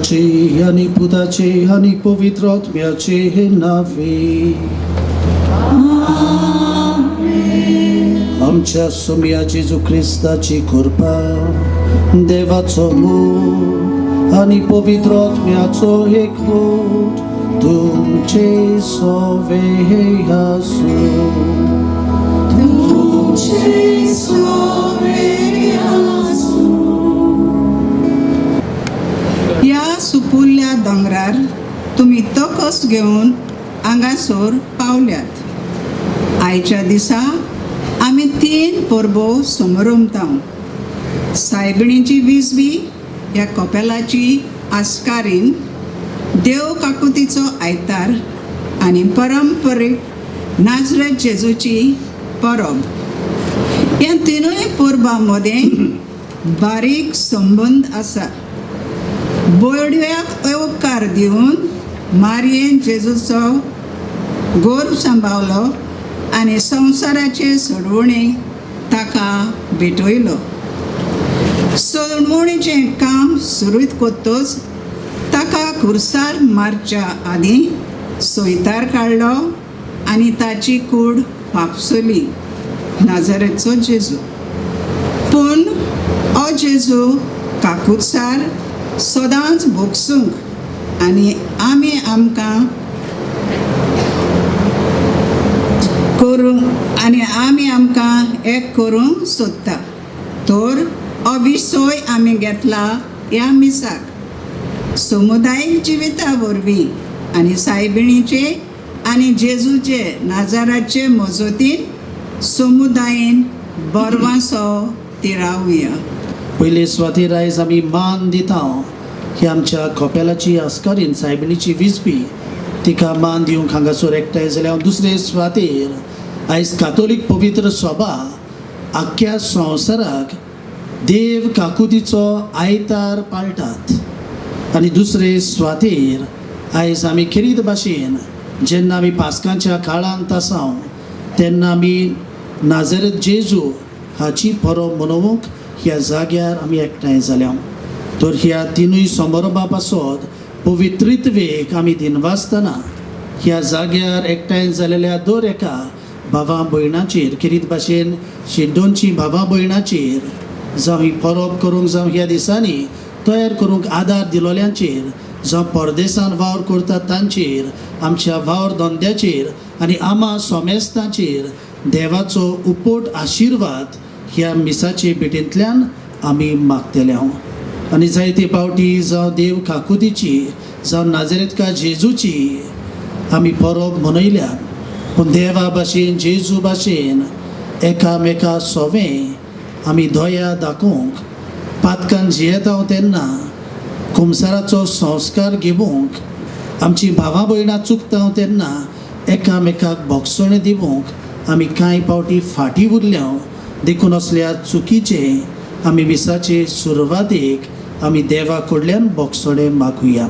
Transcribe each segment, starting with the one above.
Отче, ani pudace, ani povitrat miace navi. Amen. Amcea sumia Jesu Krista ci corpa, deva tomu, ani povitrat miaco hekvot, dumce sovejasu. Dumce sovejasu. या सुपुल्या दोंगरार तुम्ही तोकस घेऊन हांगासर पावल्यात. आयच्या दिसा आमी 3 परबो समारंभता. सायबिणीची विजबी ह्या कपेलाची आस्कारीन देव काकुतीचो आयतार आनी परंपरेक नाजरेत जेजूची परब. ह्या तिनूय परबां मदें बारीक संबंद आसा. बोडव्याक येवकार दिवन मारयेन जेजूचो गोर्भ सांबाळलो आनी संवसाराचे सोडवणेक ताका भेटयलो. सोडवणेचें काम सुरूच कोत्तोच ताका खुर्सार मारच्या आदीं सोयतार काडलो आनी ताची कूड वापसली, नाजरेचो जेजू. पूण हो जेजू काकुटसार सदांच भोगसूंक आनी आमी आमकां एक करूंक सोदता. तर हो विसय आमी घेतला ह्या मिसाक समुदायीक जिविता वरवीं आनी सायबिणीचे आनी जेजूचे नाजाराचे मजतीन समुदायीन बरवासो तिरावया. पयले सुवातेर आयज आमी मान दिता ही आमच्या खोपेलाची आस्कारीन सायबिणीची विजपी, तिका मान दिवंक हांगासर एकठांय जाल्या. दुसरे सुवातेर आयज कातोलीक पवित्र सभा आख्ख्या संवसाराक देव काकुतीचो आयतार पाळटात. आनी दुसरे सुवातेर आयज आमी खेरीत भाशेन जेन्ना आमी पास्कांच्या काळांत आसां तेन्ना आमी नाजरेत जेजू हाची परब मनोवंक ह्या जाग्यार आमी एकठांय जाल्या. तर ह्या तिनूय समारंभा पासत पवित्रित्वेक आमी दिनवासतना ह्या जाग्यार एकठांय जालेल्या दर एका भावा भयणाचेर, खेरीत भाशेन शिड्डोनची भावा भयणाचेर जावं ही परब करूंक जावं ह्या दिसांनी तयार करूंक आदार दिलोल्यांचेर, जावं परदेसान वावर करतात तांचेर, आमच्या वावर धंद्याचेर आनी आमा सोमेस्तांचेर देवाचो उपोट आशिर्वाद ह्या मिसाचे भेटेंतल्यान आमी मागतले. आनी जायते पावटी जावं देव काकुतीची जावं नाजरेतका जेजूची आमी परब मनयल्या, पूण देवा भाशेन जेजू भाशेन एकामेका सोवें आमी दोया दाखोवंक, पातकान जियेता तेन्ना कुमसाराचो संस्कार घेवंक, आमची भावां भयणां चुकता तेन्ना एकामेकाक भोगसणे दिवंक आमी कांय पावटी फाटीं उरल्या. देखून असल्या चुकीचे आमी मिसाचे सुरवातेक आमी देवा कडल्यान भोगसणे मागुया.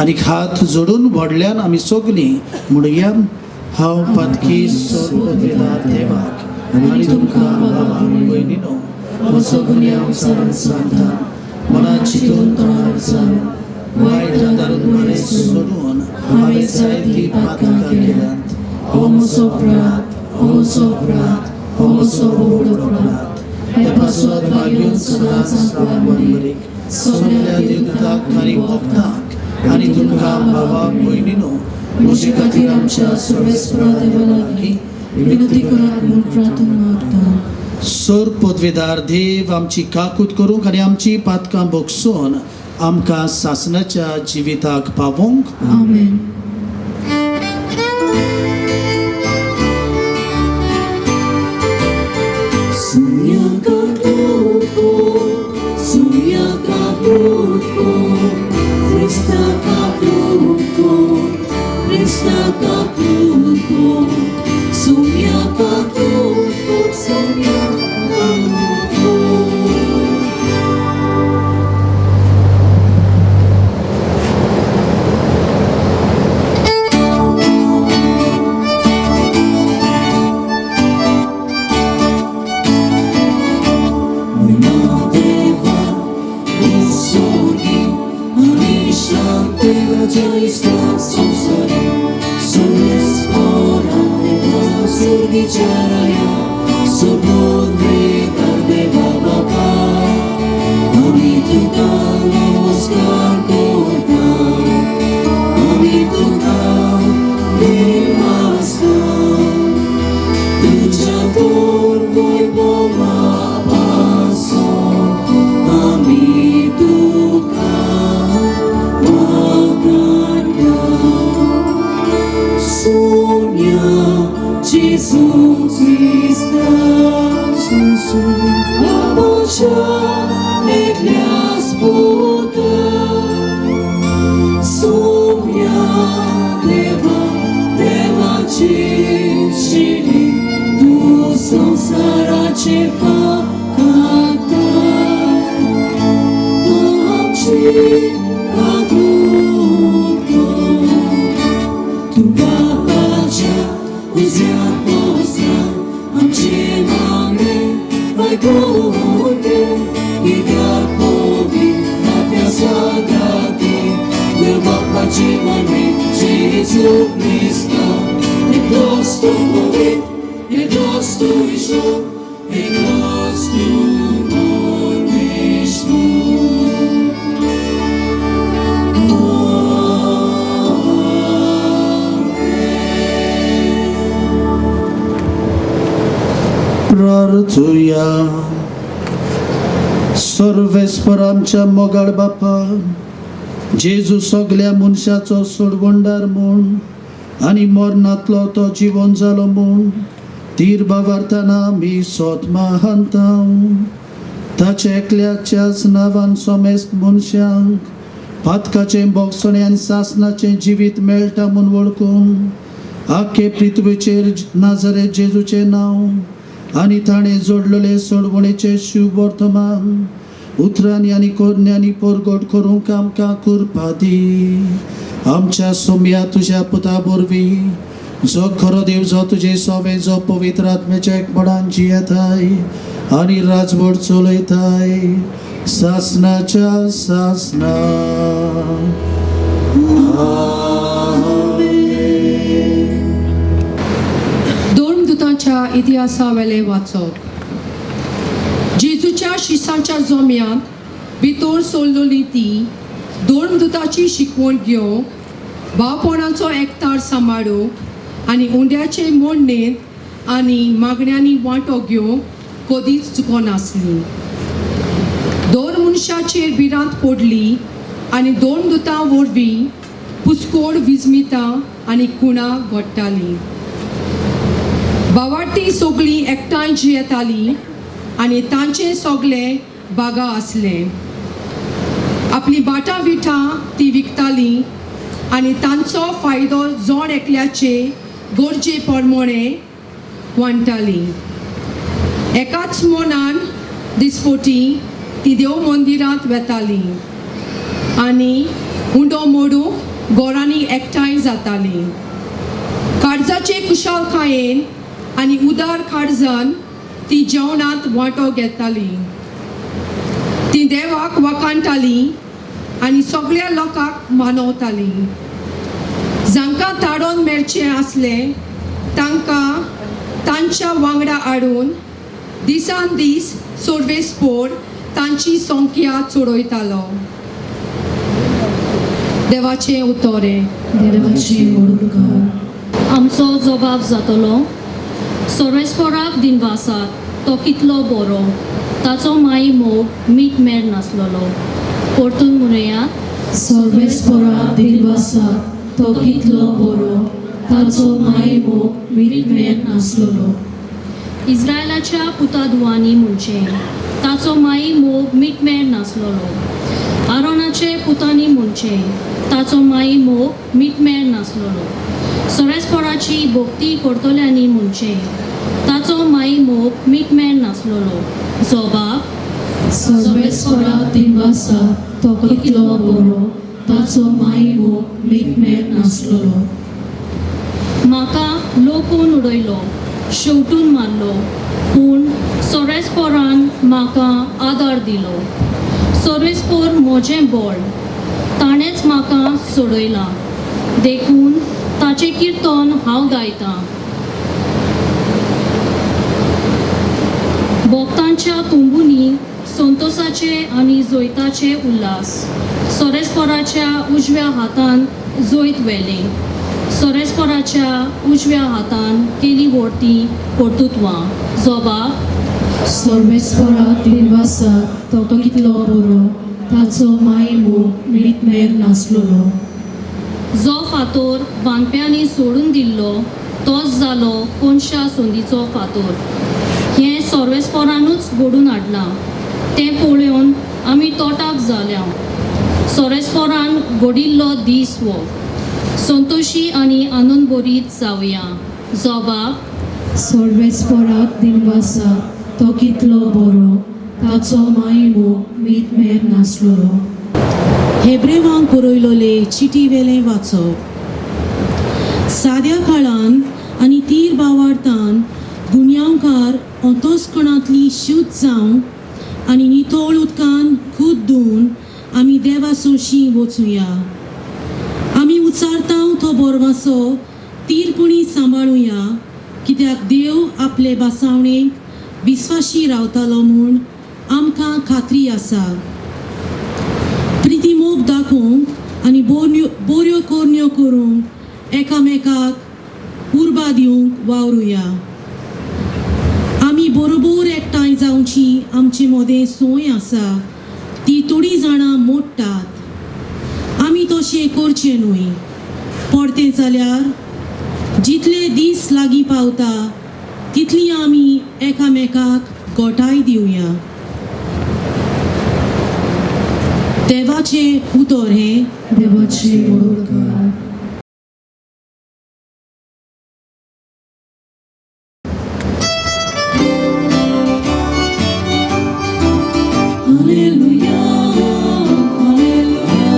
आनी हात जोडून व्हडल्यान आमी सगळीं म्हणुया, हांव पातकी सर्ववेदार देवाक आनी तुमकां भावां भयणीनो म्हजो गुन्यांव विचारून सांगता. मनात चिंतून तोंडार विचारून वायट धरून बरें सोडून हांवें जायतीं पातकां केल्यांत. हो म्हजो अपराध, हो म्हजो अपराध, हो म्हजो व्हड अपराध. हे पासत मागीर सदांच बरीक सगळ्या देवतांक आनी भक्तांक आनी तुमकां भावां भयणीनो म्हजे खातीर आमच्या सर्वेस्परा देवा लागीं विनंती करात म्हूण प्रार्थना मागता. सर पदवेदार देव आमची काकूत करूंक आनी आमची पातकां भोगसून आमकां सासणाच्या जिविताक पावोवंक. आमेन. Jesus, wyłapać Jezu Chrysta, i prosto mówić, i prosto iść, i prosto mówić. प्रार्थूया. सर्वेस्पर आमच्या मोगाळ बापा, जेजू सगळ्या मनशाचो सोडवंडार म्हूण आनी मरणांतलो तो जिवन जालो म्हूण तीर बाबारतना आमी सोदमा हांताव. ताच्या एकल्याच्याच नांवान सोमेस्त मनशांक पातकाचें बोगसणें आनी सासणाचें जिवीत मेळटा म्हूण वळखून आख्खे पृथ्वीचेर नाजरेत जेजूचें नांव आनी ताणें जोडलेले सोडवणेचें शुभ वर्तमान उतरांनी आनी कोरण्यांनी परगट करूंक आमकां करपा दी. आमच्या सोम्या तुज्या पुता वरवीं जो खरो देव जो तुजे सोबे जो पवित्र आत्म्याच्या एकपणान जियेताय आनी राजवट चलयताय सासणाच्या सासना. दोन दुतांच्या इतिहासावेले वाचप. जेजूच्या शिसांच्या जोम्यांत भितर सोडलेली ती दोन दुतांची शिकवण घेवंक भावपणाचो एकठार सांबाळूंक आनी उंड्याचे मोडणेंत आनी मागण्यांनी वांटो घेवंक कधीच चुकोनासली. दोन मनशांचेर भिरांत पडली आनी दोन दुतां वरवीं पुस्कोड विजमितां आनी खुणां घडटालीं. भावार्थी सगळीं एकठांय जियेतालीं आनी तांचे सगळे बागा आसले. आपली बाटां विठां ती विकतालीं आनी तांचो फायदो जोड एकल्याचे गरजे प्रमाणे वांटतालीं. एकाच मनान दिसपटी ती देव मंदिरांत वेतालीं आनी उंडो मोडूंक घरांनी एकठांय जातालीं. काळजाचे कुशालकायेन आनी उदार काळजान ती जेवणांत वांटो घेतालीं. ती देवाक वखाणटालीं आनी सगळ्या लोकांक मानवतालीं. जांकां ताडोन मेळचें आसलें तांकां तांच्या वांगडा हाडून दिसान दीस सर्वेस्पोर तांची संख्या चडयतालो. देवाचें उतोरें. देवाची ओळख आमचो जबाब जातलो. सर्वेस्पराक दिनवासाक तो कितलो बरो, ताचो माई मोग मीठ मेर नासलोलो. परतून म्हणयात सर्वेस्पराक दिनवासाक तो कितलो बरो, ताचो माय मोग मीठ मेर नासलोलो. इस्रायलाच्या पुताधुवांनी म्हणचें ताचो माई मोग मीठ मेर नासलोलो. आरोनाचे पुतांनी म्हणचें ताचो माई मोग मीठ मेर नासलोलो. सर्वेस्पराची भक्ती करतल्यांनी म्हणचें ताचो माई मोग मीठ मेर नासलोलो. जबाब सर्वेस्पराक दिनवासाक तो कितलो बरो, ताचो माय मोग मीठ मेर नासलोलो. म्हाका लोकून उडयलो, शेवटून मारलो, पूण सर्वेस्परान म्हाका आदार दिलो. सर्वेस्पर म्हजें बळ, ताणेंच म्हाका सोडयलां. देखून ताचें किर्तन हांव गायतां. भक्तांच्या तुंबुनी संतोषाचे आनी जोयताचे उल्हास. सर्वेस्पराच्या उजव्या हातान जोयत व्हेलें. सर्वेस्पराच्या उजव्या हातान केली व्हरतीं कर्तुत्वां. जबाब सर्वेस्पराक दिनवासाक तो कितलो बरो, ताचो माय मोग मीठ मेर नासलोलो. जो फातोर बांदप्यांनी सोडून दिल्लो तोच जालो कोणशा संदीचो फातोर. हें सर्वेस्परानूच घडून हाडलां. तें पळोवन आमी तोटाक जाल्या. सर्वेस्परान घडिल्लो दीस हो. संतोशी आनी आनंद भरीत जावया. जबाब सर्वेस्पराक दिनवासाक तो कितलो बरो, ताचो माय मोग मीठ मेर नासलोलो. हेब्रेवांक बरयलोले चिटी वेलें वाचप. साद्या काळान आनी तीर बावार्थान गुन्यांवकार अंतस्कणांतली शुद्ध जावं आनी नितळ उदकान खूद धुवन आमी देवा सोशी वचुया. उचारतांव तो बोरवासो तीरपणी सांबाळुया, कित्याक देव आपले बासावणेक विस्वाशी रावतालो म्हूण आमकां खात्री आसा. प्रिती मोग दाखोवंक आनी बोऱ्यो कोरण्यो करूंक एकामेकाक उर्बा दिवंक वावरुया. आमी बरोबर एकठांय जावची आमचे मोदें सोय आसा ती थोडीं जाणां मोडटात. आमी तशें करचें न्हय. पडतें जाल्यार जितले दीस लागीं पावता तितली आमी एकामेकाक घोटाय दिवया. देवाचें उतर हें देवाचे ओळखा. Alleluia, Alleluia,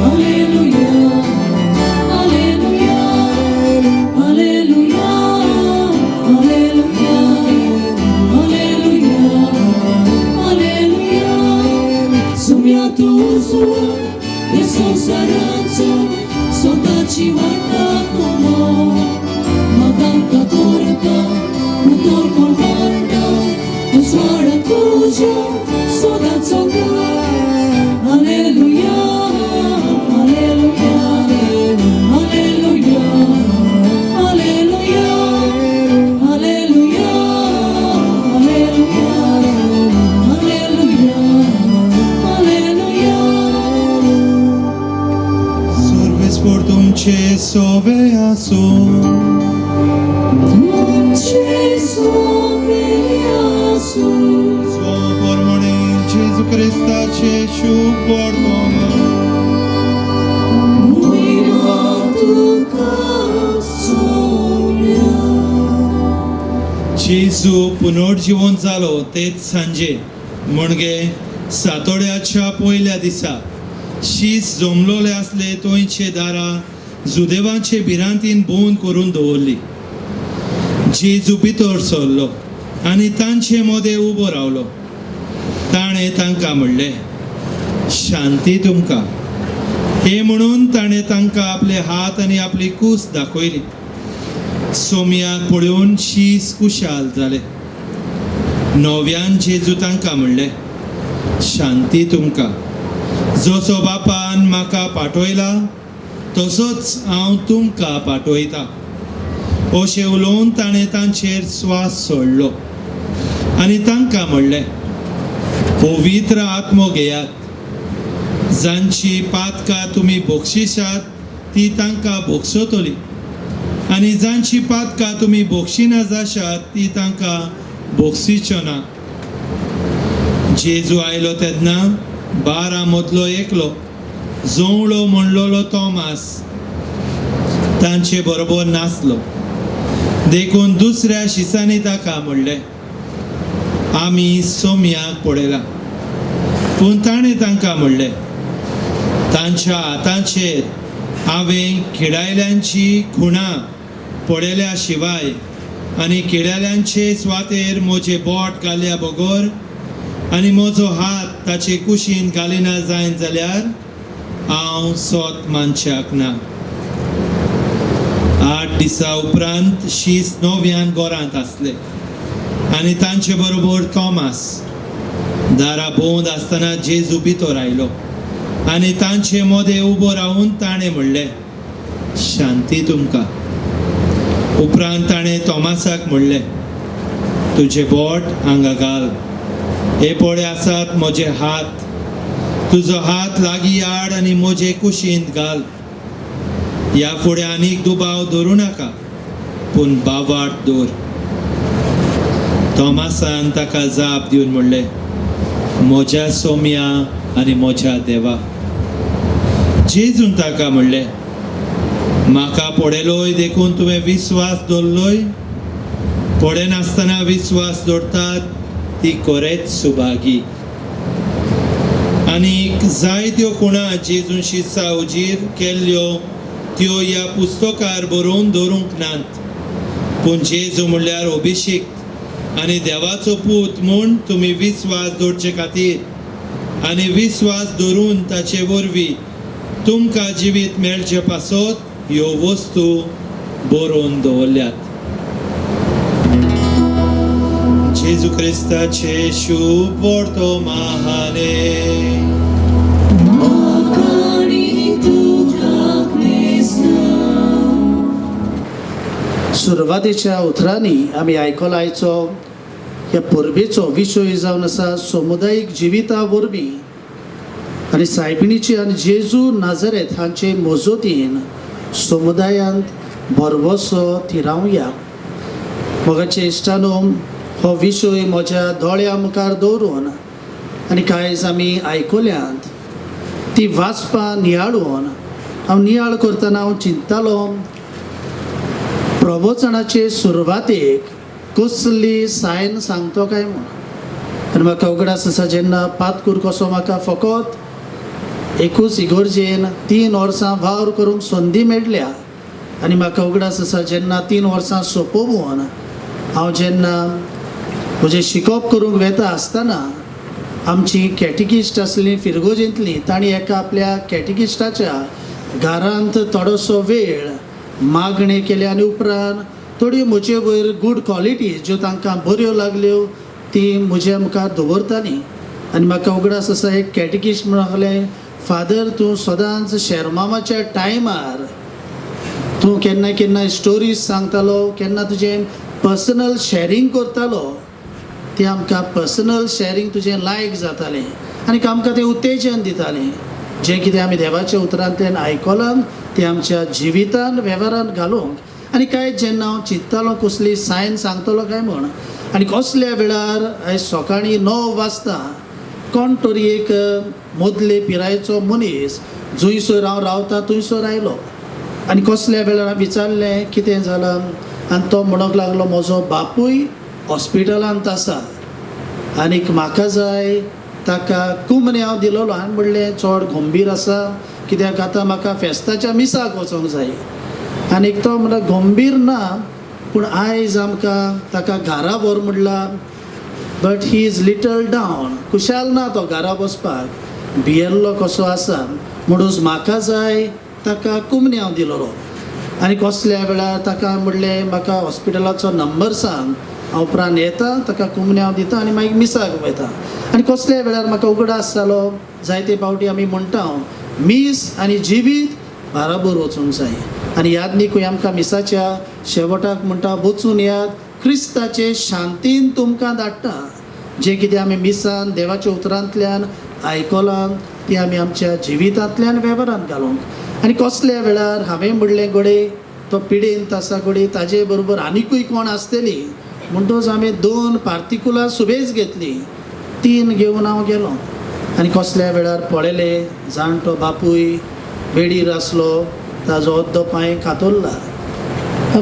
Alleluia, Alleluia, Alleluia, Alleluia, Alleluia. Somiato uso e sonsaranzo, sodaci guarda como, maganka corta, motor colmanda, usvara cujo, sodaco gua. Alleluia, Alleluia, Alleluia, Alleluia, Alleluia, Alleluia, Alleluia, Alleluia. Sorves por tuमचे सोवे आसो. Tuce soveasu, Sło pormoni Jezu Chrystacie siup portona. muira tuca somia. जेजू पुनर्जीवन जालो तेच सांजे म्हणजे सातोड्याच्या पयल्या दिसा शीस जमलोले असले तोयचे दारा जुदेवांचे भिरांतीन बंद करून दवरली. जेजू भितर सरलो आनी तांचे मोदे उबो रावलो. ताणें तांकां म्हणलें, शांती तुमकां. हे म्हणून ताणें तांकां आपले हात आनी आपली कूस दाखयली. सोमयाक पळोवन शीस कुशाल जाले. नव्यान जेजू तांकां म्हणलें, शांती तुमकां. जसो बापान म्हाका पाठयला तसोच हांव तुमकां पाठयता. अशें उलोवन ताणें तांचेर स्वास सोडलो आनी तांकां म्हणलें, पवित्र आत्मो घेयात. जांची पातकां तुमी बक्षिसात ती तांकां बक्षतली आनी जांची पातकां तुमी बक्षिना जाशात ती तांकां बक्षिच्यो ना. जेजू आयलो तेन्ना 12 मदलो एकलो जोवळो म्हणलोलो तोमास तांचे बरोबर नासलो. देखून दुसऱ्या शिसांनी ताका म्हणलें, आमी सोमयाक पळयला. पूण ताणें तांकां म्हणलें, तांच्या हातांचेर हांवें किडायल्यांची खुणां पळयल्या शिवाय आनी किडायल्यांचे स्वातेर म्हजें बोट घाल्या बगर आनी म्हजो हात ताचे कुशीन घालिना जायन जाल्यार हांव सोत मानशाक ना. 8 दिसा उपरांत शीस नव्यान गोरांत आसले आनी तांचे बरोबर तोमास. दारां बंद आसतना जेजू भितर आयलो आनी तांचे मोदे उबो रावन ताणें म्हणलें, शांती तुमकां. उपरांत ताणें तोमासाक म्हणलें, तुजे बोट हांगा घाल. हे पळय आसात म्हजे हात. तुजो हात लागीं हाड आनी म्हजे कुशींत घाल. ह्या फुडें आनीक दुबाव दवरूं नाका, पूण बावार्थ दवर. तोमासान ताका जाप दिवन म्हणलें, म्हज्या सोम्या आनी म्हज्या देवा. जेजून ताका म्हणलें, म्हाका पळयलोय देखून तुवें विस्वास दवरलोय. पळयनासतना विस्वास दवरतात ती खरेंच सुभागी. आनीक जायत्यो खुणां जेजून शिसा उजीर केल्ल्यो त्यो ह्या पुस्तकार बरोवन दवरूंक नात. पूण जेजू म्हणल्यार अभिषेक आनी देवाचो पूत म्हूण तुमी विस्वास दवरचे खातीर आनी विस्वास दवरून ताचे वरवीं तुमकां जिवीत मेळचे पासत ह्यो वस्तू बरोवन दवरल्यात. जेजू क्रिस्ताचे शुभ वर्तमाने सुरवातीच्या उतरांनी आमी आयकला आयचो ह्या परबेचो विशय जावन आसा समुदायीक जिविता वरवीं आनी सायबिणीची आनी जेजू नाजरेत हांचे मोजोतीन समुदायांत बरवसो थिरावया. मोगाचे इश्टानो, हो विशय म्हज्या दोळ्या मुखार दवरून आनी कांयच आमी आयकल्यांत ती वाचपा नियाळून हांव नियाळ करतना हांव चिंततालो प्रवचनाचे सुरवातेक कसली सायन सांगतो काय म्हूण. आनी म्हाका उगडास आसा जेन्ना पातकूर कसो म्हाका फकत एकूच इगोर्जेन 3 वर्सां वावर करूंक संदी मेळ्ळ्या आनी म्हाका उगडास आसा जेन्ना 3 वर्सां सोंपोवन हांव जेन्ना म्हजें शिकप करूंक वेता आसतना आमची कॅटिकिस्ट आसली फिरगोजींतली तांणी एका आपल्या कॅटिकिस्टाच्या घरांत थोडोसो वेळ मागणे केले आनी उपरांत थोड्यो म्हजे वयर गूड क्वॉलिटीज ज्यो तांकां बऱ्यो लागल्यो ती म्हज्या मुखार दवरताली. आनी म्हाका उगडास आसा एक कॅटिकिस्ट म्हणलें, फादर तूं सदांच शेरमामाच्या टायमार तूं केन्ना केन्ना स्टोरीज सांगतालो, केन्ना तुजें पर्सनल शेअरिंग करतालो, तें आमकां पर्सनल शेअरिंग तुजें लायक जातालें आनी आमकां तें उत्तेजन दितालें. जें कितें आमी देवाच्या उतरांतल्यान आयकलां तें आमच्या जिवितान वेव्हारांत घालूंक आनी कांय जेन्ना हांव चिंततालो कसली सायन सांगतलो काय म्हूण. आनी कसल्या वेळार आयज सकाळीं 9 वाजता कोण तरी एक मदले पिरायेचो मनीस जंयसर हांव रावता थंयसर आयलो आनी कसल्या वेळार हांवें विचारलें कितें जालां आनी तो म्हणूंक लागलो म्हजो बापूय हॉस्पिटलांत आसा आनीक म्हाका जाय ताका कुमने हांव दिलोलो. हांवें म्हणलें चड गंभीर आसा कित्याक आतां म्हाका फेस्ताच्या मिसाक वचोंक जाय. आनीक तो म्हणटा गंभीर ना पूण आयज आमकां ताका घरा व्हर म्हणला, but he is little down, खुशाल ना तो घरा बसपाक, भियेल्लो कसो आसा म्हणून म्हाका जाय ताका कुमने हांव दिलोलो. आनी कसल्या वेळार ताका म्हणलें म्हाका हॉस्पिटलाचो नंबर सांग, हांव उपरांत येता ताका कुमने हांव दिता आनी मागीर मिसाक वयता. आनी कसल्या वेळार म्हाका उगडास जालो, जायते फावटी आमी म्हणटा मीस आनी जिवीत बाराबर वचूंक जाय. आनी याद न्ही आमकां मिसाच्या शेवटाक म्हणटा वचून याद क्रिस्ताचे शांतीन तुमकां धाडटा. जें कितें आमी मिसान देवाच्या उतरांतल्यान आयकलां तें आमी आमच्या जिवितांतल्यान वेव्हारांत घालूंक. आनी कसल्या वेळार हांवें म्हणलें घोडे तो पिडेंत आसा घोडे ताजे बरोबर आनिकूय कोण आसतली म्हणटच हांवें 2 पार्टिकुलर सुबेज घेतली, 3 घेवन हांव गेलो. आनी कसल्या वेळार पळयलें जाणटो बापूय बेडीर आसलो, ताजो अर्दो पांय कातरला.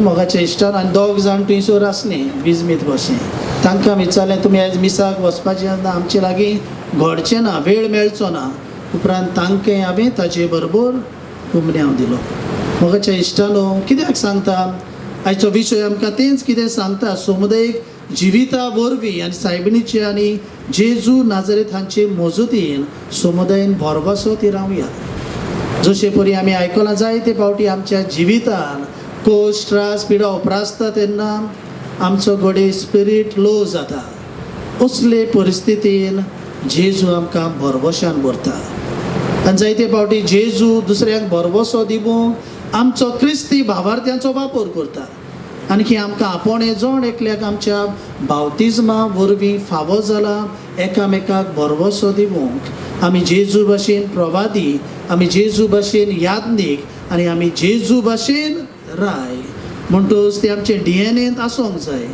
मोगाच्या इश्टान आनी 2 जाण थंयसर आसलीं विजमीत भशेन. तांकां विचारलें तुमी आयज मिसाक वचपाचें आसा, आमचे लागीं घडचें ना, वेळ मेळचो ना. उपरांत तांकां हांवें ताजे बरोबर कुमने हांव दिलो. मोगाच्या इश्टानो, कित्याक सांगता आयचो विशय आमकां तेंच कितें सांगता समुदायीक जिविता वरवीं आनी सायबिणीचे आनी जेजू नाजरेत हांचे मोजतीन समुदायान भरवसो ती रावया. जशे परी आमी आयकलां जायते फावटी आमच्या जिवितान कोश त्रास पिडो उपरासता तेन्ना आमचो घोडे स्पिरीट लो जाता. असले परिस्थितीन जेजू आमकां भरवशान भरता. आनी जायते फावटी जेजू दुसऱ्यांक भरवसो दिवंक आमचो क्रिस्ती भावार्थ्यांचो वापर करता. आनी आमकां आपोणे जोण एकल्याक आमच्या बावतिजमा वरवीं फावो जाला एकामेकाक भरवसो दिवंक. आमी जेजू भाशेन प्रवादी, आमी जेजू भाशेन यादनीक आनी आमी जेजू भाशेन राय म्हणटच ते आमचे DNA आसूंक जाय.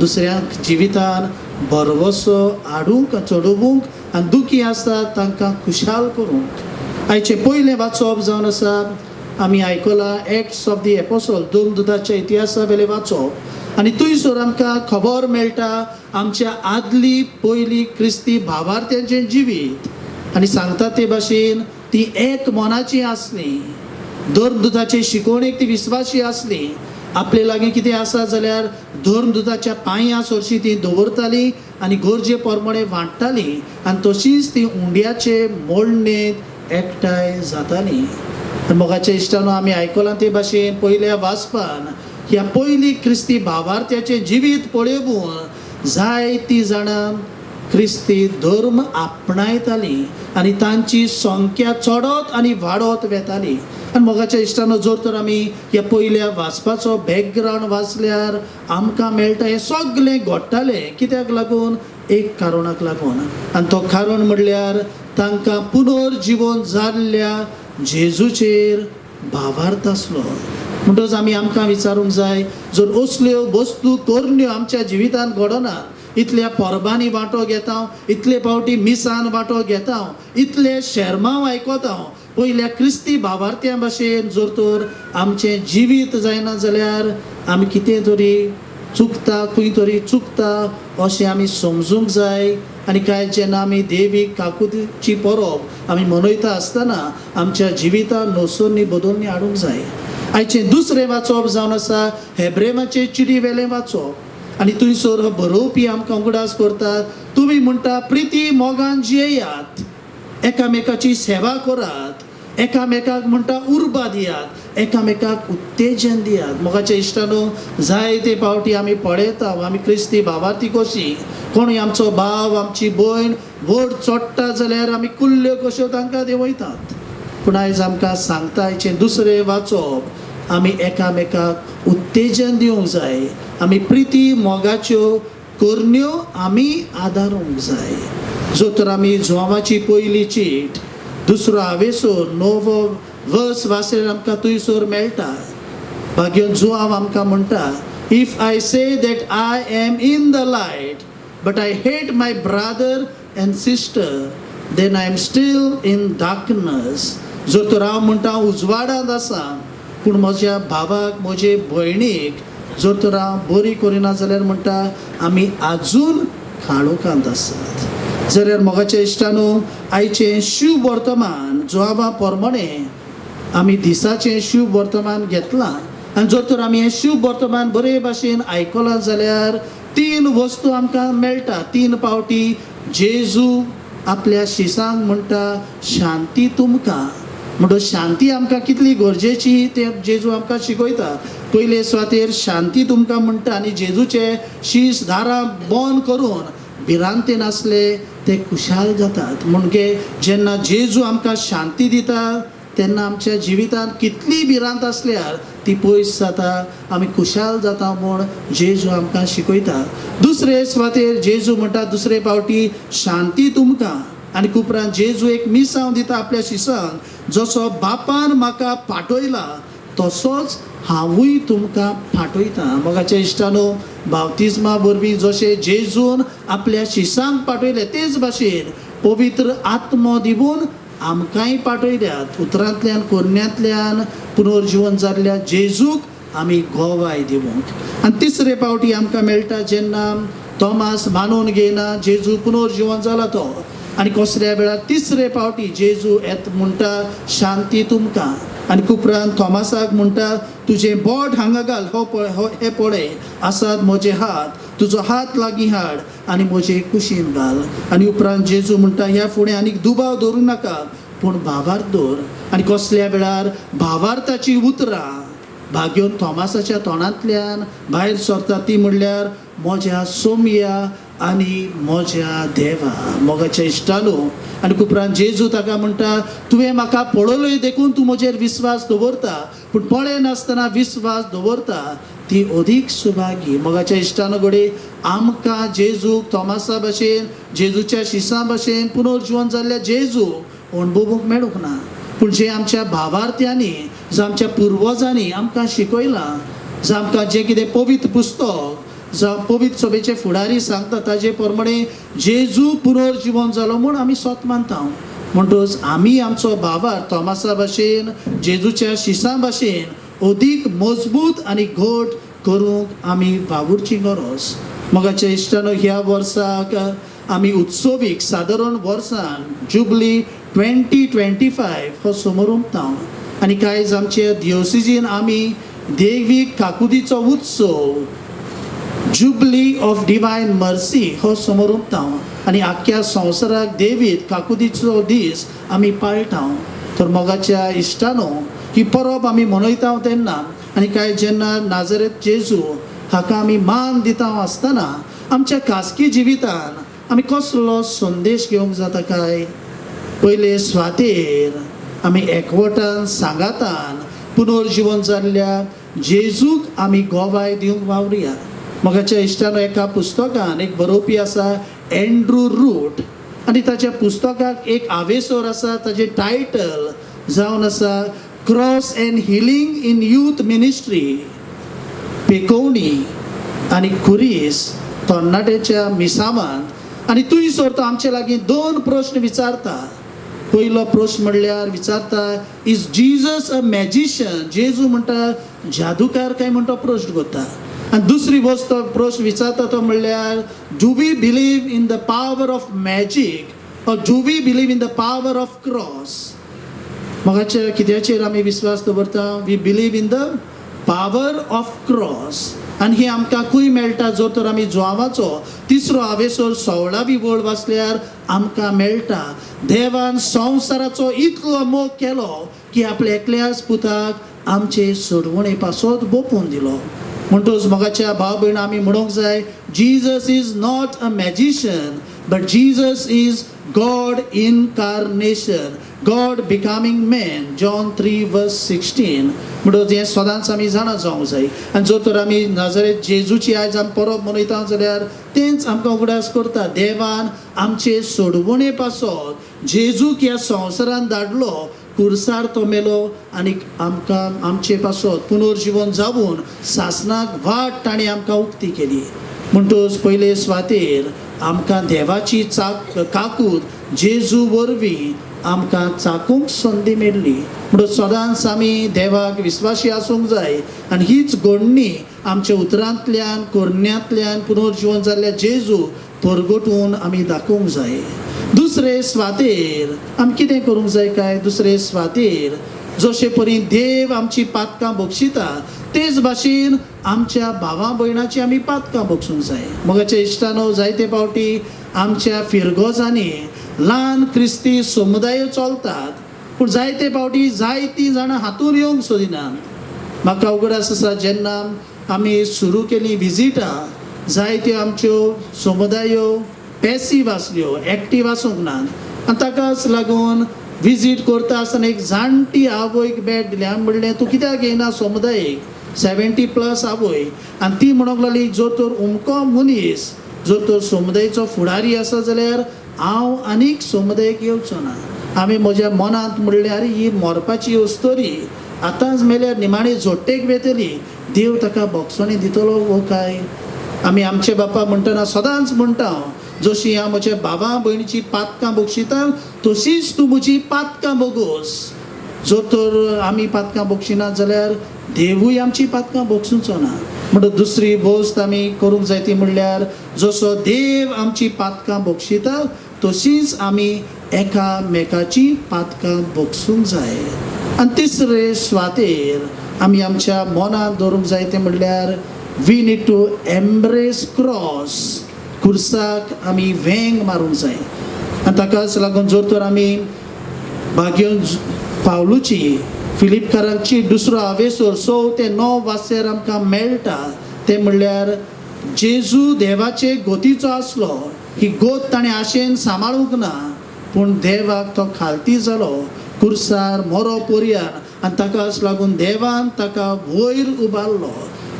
दुसऱ्यांक जिवितान भरवसो हाडूंक चडोवंक आनी दुखी आसतात तांकां खुशाल करूंक. आयचे पयलें वाचप जावन आसा आमी आयकलां एक्ट्स ऑफ दी एपोसोल, 2 दुदाच्या इतिहासा वेलें वाचप आनी थंयसर आमकां खबर मेळटा आमच्या आदली पयली क्रिस्ती भावार्थ्यांचें जिवीत. आनी सांगता ते भाशेन ती एक मनाची आसली, धर्मदुताचे शिकवणेक ती विस्वासी आसली. आपले लागीं कितें आसा जाल्यार धर्मदुताच्या पांयां सरशी ती दवरताली आनी गरजे प्रमाणे वांट्टाली आनी तशीच ती उंड्याचे मोडणेंत एकठांय जाताली. मोगाच्या इश्टानो आमी आयकलां ते भाशेन पयल्या वाचपान ह्या पयली क्रिस्ती भावार्थ्याचें जिवीत पळयून जायतीं जाणां क्रिस्ती धर्म आपणायतालीं आनी तांची संख्या चडत आनी वाडत वेताली. आनी मोगाच्या इश्टानो जर तर आमी ह्या पयल्या वाचपाचो बॅकग्रावंड वाचल्यार आमकां मेळटा हें सगळें घडटालें कित्याक लागून एक कारणा लागून. आनी तो कारण म्हणल्यार तांकां पुनर्जीवन जाल्ल्या जेजूचेर भावार्थ आसलो. म्हणटच आमी आमकां विचारूंक जाय जर असल्यो वस्तू करण्यो आमच्या जिवितांत घडना, इतल्या परबांनी वांटो घेता, इतले फावटी मिसान वांटो घेता, इतले शर्मांव आयकता, पयल्या क्रिस्ती भावार्थ्यां भाशेन जर तर आमचें जिवीत जायना जाल्यार आमी कितें तरी चुकता, खंय तरी चुकता अशें आमी समजूंक जाय. आनी काय जेन्ना आमी देवीक काकुतीची परब आमी मनयता आसतना आमच्या जिवितांत नोसोनी बदलणी हाडूंक जाय. आयचें दुसरें वाचप जावन आसा हेब्रेमाचे चिडी वेलें वाचप आनी थंयसर हो बरोवपी आमकां उगडास करतात. तुमी म्हणटा प्रिती मोगान जियेयात, एकामेकाची सेवा करात, एकामेकाक म्हणटा उर्बा दियात, एकामेकाक उत्तेजन दियात. मोगाच्या इश्टानो जायते फावटी आमी पळयता आमी क्रिस्ती भावार्थी कशी कोणूय आमचो भाव आमची भयण व्हड चोडटा जाल्यार आमी कुल्ल्यो कश्यो तांकां देंवयतात. पूण आयज आमकां सांगता हाचें दुसरें वाचप आमी एकामेकाक उत्तेजन दिवंक जाय. आमी प्रिती मोगाच्यो करण्यो आमी आदारूंक जाय. जो तर आमी जोवाची पयली चीट दुसरो हावेसो 9 वर्स वाचल्यार आमकां थंयसर मेळटा. भाग्योन जुआंव आमकां म्हणटा if I say that I am in the light but I hate my brother and sister then I am still in darkness. जर तर हांव म्हणटा उजवाडांत आसा पूण म्हज्या भावाक म्हजे भयणीक जर तर हांव बरी करिना जाल्यार म्हणटा आमी आजून काळोखांत आसात. जाल्यार मोगाच्या इश्टानो आयचें शुभ वर्तमान जोआवा प्रमाणे आमी दिसाचें शुभ वर्तमान घेतलां. आनी जर तर आमी हें शुभ वर्तमान बरे भाशेन आयकलां जाल्यार 3 वस्तू आमकां मेळटा. 3 फावटी जेजू आपल्या शिसांक म्हणटा शांती तुमकां. म्हणटच शांती आमकां कितली गरजेची तें जेजू आमकां शिकयता. पयले सुवातेर शांती तुमकां म्हणटा आनी जेजूचे शीस दारां बंद करून भिरांतेन आसले ते खुशाल जातात. म्हणजे जेन्ना जेजू आमकां शांती दिता तेन्ना आमच्या जिवितांत कितली भिरांत आसल्यार ती पयस जाता, आमी खुशाल जाता म्हूण जेजू आमकां शिकयता. दुसरे सुवातेर जेजू म्हणटा दुसरे फावटी शांती तुमकां आनी उपरांत जेजू एक मिसांव दिता आपल्या शिसांक जसो बापान म्हाका फाटयला तसोच हांवूय तुमकां फाटयता. मोगाच्या इश्टानो बावतिजमा वरवीं जशें जेजून आपल्या शिसांक फाटयलें तेच भाशेन पवित्र आत्मो दिवून आमकांय फाटयल्यात. उतरांतल्यान कोन्यांतल्यान पुनर्जीवन जाल्ल्या जेजूक आमी गोवाय दिवंक. आनी तिसरे फावटी आमकां मेळटा जेन्ना तोमास मानून घेयना जेजू पुनर्जीवन जाला तो आनी कसल्या वेळार तिसरे फावटी जेजू येत म्हणटा शांती तुमकां आनी उपरांत थोमासाक म्हणटा तुजें बोट हांगा घाल, हे पळय आसात म्हजे हात, तुजो हात लागीं हाड आनी म्हजे कुशीन घाल. आनी उपरांत जेजू म्हणटा ह्या फुडें आनीक दुबाव दवरूं नाका पूण भावार्थ दवर. आनी कसल्या वेळार भावार्थाची उतरां भाग्योन थोमासाच्या तोंडांतल्यान भायर सरता ती म्हणल्यार म्हज्या सोम्या आनी म्हज्या देवा. मोगाच्या इश्टानो आनी उपरांत जेजू ताका म्हणटा तुवें म्हाका पळयलोय देखून तूं म्हजेर विस्वास दवरता पूण पळय नासतना विस्वास दवरता ती अदीक सुभागी. मोगाच्या इश्टानो घडये आमकां जेजू थोमासा भाशेन जेजूच्या शिसां भाशेन पुनर्जीवन जाल्ल्या जेजू अणभवूंक मेळूंक ना. पूण जे आमच्या भावार्थ्यांनी जो आमच्या पुर्वजांनी आमकां शिकयलां, जो आमकां जें कितें पवित्र पुस्तक जावं पवित्र सभेचे फुडारी सांगता ताजे प्रमाणे जेजू पुनर्जीवन जालो म्हूण आमी स्वत मानता. म्हणटच आमी आमचो भावार्थ थोमासा भाशेन जेजूच्या शिसां भाशेन अदीक मजबूत आनी घट करूंक आमी वावुरची गरज. मोगाच्या इश्टानो ह्या वर्साक आमी उत्सवीक सादारण वर्सान जुबली 2025 हो समोर उमता आनी कांयच आमचे दियोसिजीन आमी देवीक काकुतीचो उत्सव जुबली ऑफ डिवायन मर्सी हो समोर उमता आनी आख्ख्या संवसाराक देवीत काकुतीचो दीस आमी पाळटा. तर मोगाच्या इश्टानो ही परब आमी मनयता तेन्ना आनी काय जेन्ना नाजरेत जेजू हाका आमी मान दिता आसतना आमच्या खासगी जिवितान आमी कसलो संदेश घेवंक जाता काय पयले स्वातेर आमी एकवटान सांगातान पुनर्जीवन जाल्ल्या जेजूक आमी गोवाय दिवंक वावरया. मोगाच्या इश्टानो एका पुस्तकान एक बरोवपी आसा एंड्रू रूट आनी ताच्या पुस्तकाक एक आवेसोर आसा. ताजें टायटल जावन आसा cross and healing in youth ministry. पेकोवणी आनी खुरीस तरणाट्याच्या मिसामांत आनी थंयसर तो आमचे लागीं 2 प्रश्न विचारता. पयलो प्रश्न म्हणल्यार विचारता इज जीजस अ मॅजिशियन. जेजू म्हणटा जादूकार काय म्हणटा प्रश्न करता. आनी दुसरी गोष्ट प्रश्न विचारता तो म्हणल्यार do we believe in the power of magic or do we believe in the power of cross. मोगाच्या कित्याचेर आमी विश्वास दवरता we believe in the power of cross. आनी ही आमकां खंय मेळटा जर तर आमी जोआवाचो 3रो आवेसोर 16वी वळ वाचल्यार आमकां मेळटा. देवान संवसाराचो इतलो मोग केलो की आपल्या एकल्याच पुताक आमचे सोडवणे पासत बोपून दिलो. म्हणटच मोगाच्या भाव भयण आमी म्हणूंक जाय Jesus is not a magician but Jesus is God incarnation. God becoming man. John 3:16. म्हणटच हें सदांच आमी जाणा जावंक जाय. आनी जर तर आमी नाजरेत जेजूची आयज आमी परब मनयता जाल्यार तेंच आमकां उगडास करता. देवान आमचे सोडवणे पासत जेजूक ह्या संवसारान धाडलो. कुर्सार तो मेलो आनी आमकां आमचे पासत पुनर्जीवन जावून सासणाक वाट ताणें आमकां उक्ती केली. म्हणटच पयले स्वातेर आमकां देवाची काकूट जेजू वरवीं आमकां चाकूंक संदी मेळ्ळी. म्हणटच सदांच आमी देवाक विस्वासी आसूंक जाय आनी हीच घडणी आमच्या उतरांतल्यान कोरण्यांतल्यान पुनर्जीवन जाल्ल्या जेजू परगटून आमी दाखोवंक जाय. दुसरे स्वातेर आमी कितें करूंक जाय काय दुसरे स्वातेर जशे परी देव आमची पातकां बक्षिता तेच भाशेन आमच्या भावां भयणाची आमी पातकां बक्षूंक जाय. मोगाच्या इश्टानो जायते फावटी आमच्या फिरगोजांनी ल्हान क्रिस्ती समुदाय चलतात पूण जायते फावटी जायतीं जाणां हातून येवंक सोदिनात. म्हाका उगडास आसा जेन्ना आमी सुरू केली विजिटां जायत्यो आमच्यो समुदायो पॅसीव आसल्यो एक्टीव आसूंक नात आनी ताकाच लागून विजीट करता आसतना एक जाणटी आवयक बॅट दिलें. हांवें म्हणलें तूं कित्याक येयना समुदायक 70+ आवय. आनी ती म्हणूंक लागली जर तर उमको मनीस जर तर समुदायाचो फुडारी आसा जाल्यार हांव आनीक समुदायाक येवचो ना. हांवें म्हज्या मनांत म्हणलें अरे ही मरपाची वस्तोरी आतांच मेल्यार निमाणी जोडटेक वेतली देव ताका बक्षणी दितलो वो काय. आमी आमचे बापा म्हणटना सदांच म्हणटा जशी हांव म्हज्या भावा भयणीची पातकां बक्षिता तशीच तूं म्हजी पातकां बगोस. जर तर आमी पातकां बक्षिनात जाल्यार देवूय आमची पातकां बक्षूचो ना. म्हणून दुसरी गोश्ट आमी करूंक जाय ती म्हणल्यार जसो देव आमची पातकां बक्षिता तशीच आमी एकामेकाची पातकां बक्षूंक जाय. आनी तिसरे स्वातेर आमी आमच्या मनांत दवरूंक जाय तें म्हणल्यार we need to embrace cross. खुर्साक आमी वेंग मारूंक जाय. आनी ताकाच लागून जर तर आमी भाग्योन पावलुची फिलिपकारांची 2रो आवेसोर 6 ते 9 वाचल्यार आमकां मेळटा ते म्हणल्यार जेजू देवाचे गोतीचो आसलो. ही गोत ताणें आशेन सांबाळूंक ना पूण देवाक तो खालती जालो कुर्सार मोरो पोरयान आनी ताकाच लागून देवान ताका वयर उबारलो.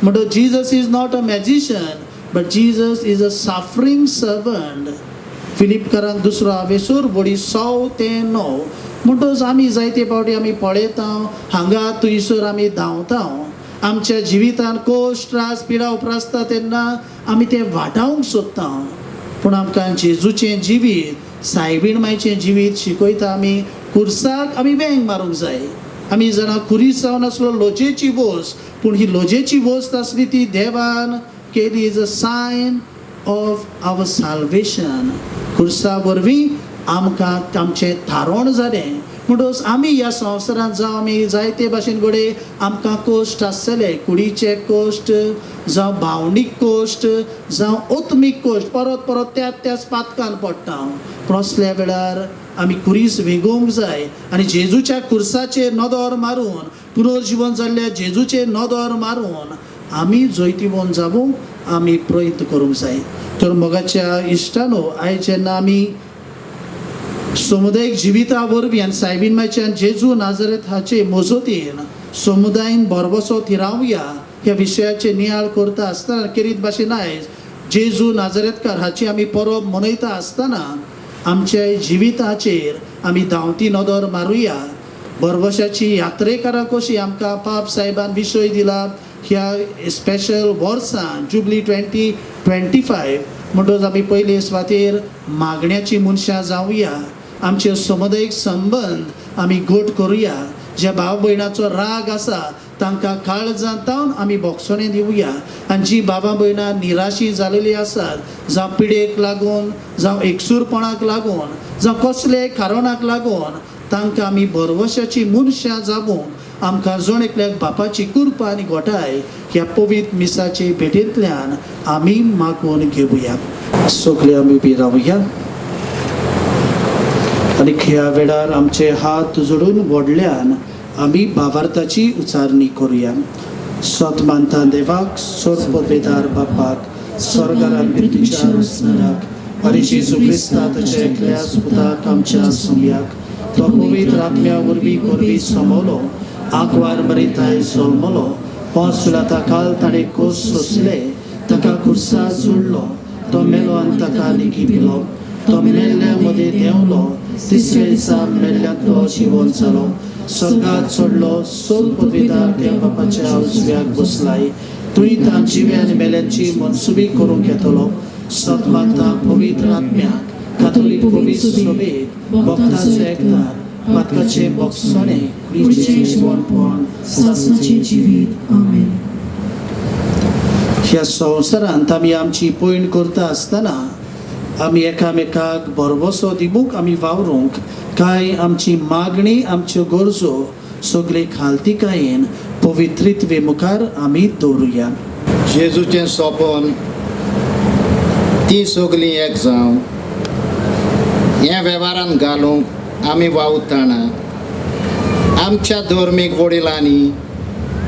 म्हणटच Jesus is not a magician but Jesus is a suffering servant. फिलिपकारांक 2रो आवेसोर बडी 6 ते 9. म्हणटच आमी जायते फावटी आमी पळयता हांगा थंयसर आमी धांवता. आमच्या जिवितान कोश्ट त्रास पिडा उपरासता तेन्ना आमी ते वाटावंक सोदता पूण आमकां जेजूचें जिवीत सायबीण मायचें जिवीत शिकयता आमी कुर्साक आमी वेंग मारूंक जाय. आमी जाणा खुरीस जावन आसलो लोजेची वस्त पूण ही लोजेची वस्त आसली ती देवान केली is a sign of our salvation. खुर्सा वरवीं आमकां आमचें थारोवण जालें म्हणटच आमी ह्या संवसारांत जावं आमी जायते भाशेन घोडे आमकां कश्ट आसतले कुडीचे कश्ट जावं भावनीक कश्ट जावं ओत्मीक कश्ट परत परत त्याच पातकान पडटा पूण असल्या वेळार आमी कुरीस वेगोवंक जाय आनी जेजूच्या कुर्साचेर नदर मारून पुनर्जीवन जाल्ल्या जेजूचेर नदर मारून आमी जैतिवंत जावंक आमी प्रयत्न करूंक जाय तर मोगाच्या इश्टानो आयज जेन्ना आमी समुदायीक जिविता वरवीं आनी सायबीण मायच्यान जेजू नाजरेत हाचे मोजतीन समुदायान बरबसो थिरावया ह्या विशयाचे नियाळ करता आसतना खेरीत भाशेन आयज जेजू नाजरेतकार हाची आमी परब मनयता आसतना आमच्या जिविताचेर आमी धांवती नदर मारुया बरबशाची यात्रेकारां कशी आमकां पाप साहेबान विशय दिला ह्या स्पेशल वर्सान जुबली 2025 म्हणटच आमी पयले सुवातेर मागण्याची मनशां जावया आमचे समुदायीक संबंद आमी घट करुया ज्या भाव भयणाचो राग आसा तांकां काळजांत तावन आमी बोगसणें दिवया आनी जी बाबा भयणां निराशी जालेली आसात जावं पिडेक लागून जावं एकसूरपणाक लागून जावं कसलेय कारणाक लागून तांकां आमी बरवशाची मनशां जावूंक आमकां जण एकल्याक बापाची कृपा आनी घोटाय ह्या पवित्र मिसाचे भेटेंतल्यान आमी मागून घेवया सगळे आमी उबी रावया आनी ह्या वेळार आमचे हात जोडून व्हडल्यान आमी भावार्थाची उचारणी करुया सत मानता देवाक सोर पदवेदार बापाक स्वर्गारान पृथ्वीच्या रचनाक आनी जेजू क्रिस्ता ताच्या एकल्या सुताक आमच्या सुमयाक तो पवित्र आत्म्या वरवीं परबी समवलो आंकवार मरिताय जल्मलो पांचुलाता काल ताणें कोस सोंसले ताका कुर्सा जोडलो तो मेलो आनी ताका लिगिपिलो तो मेल्ल्या मदें देंवलो तिसऱ्या दिसा मेल्ल्यांतलो जिवंत जालो स्वर्गांत चडलो सोल पदवेदार देव बापाच्या उजव्याक बसलाय तुय तां जिवे आनी मेल्यांची मनसुबी करूंक येतलो सत माता पवित्र आत्म्याक काथोलीक पवित्र सभेक भक्तांचे एकठार मातकाचे बोगसणे क्रिस्ताचें जिवणपण सासणाचें जिवीत आमेन ह्या संवसारांत आमी आमची पयण करता आसतना आमी एकामेकाक बरबसो दिवूंक आमी वावरूंक काय आमची मागणी आमच्यो गरजो सगळे खालतिकायेन पवित्रित्वे मुखार आमी दवरुया जेजूचें सोपन ती सगळीं एक जावन ह्या वेव्हारांत घालूंक आमी वावुरतना आमच्या धर्मीक वडिलांनी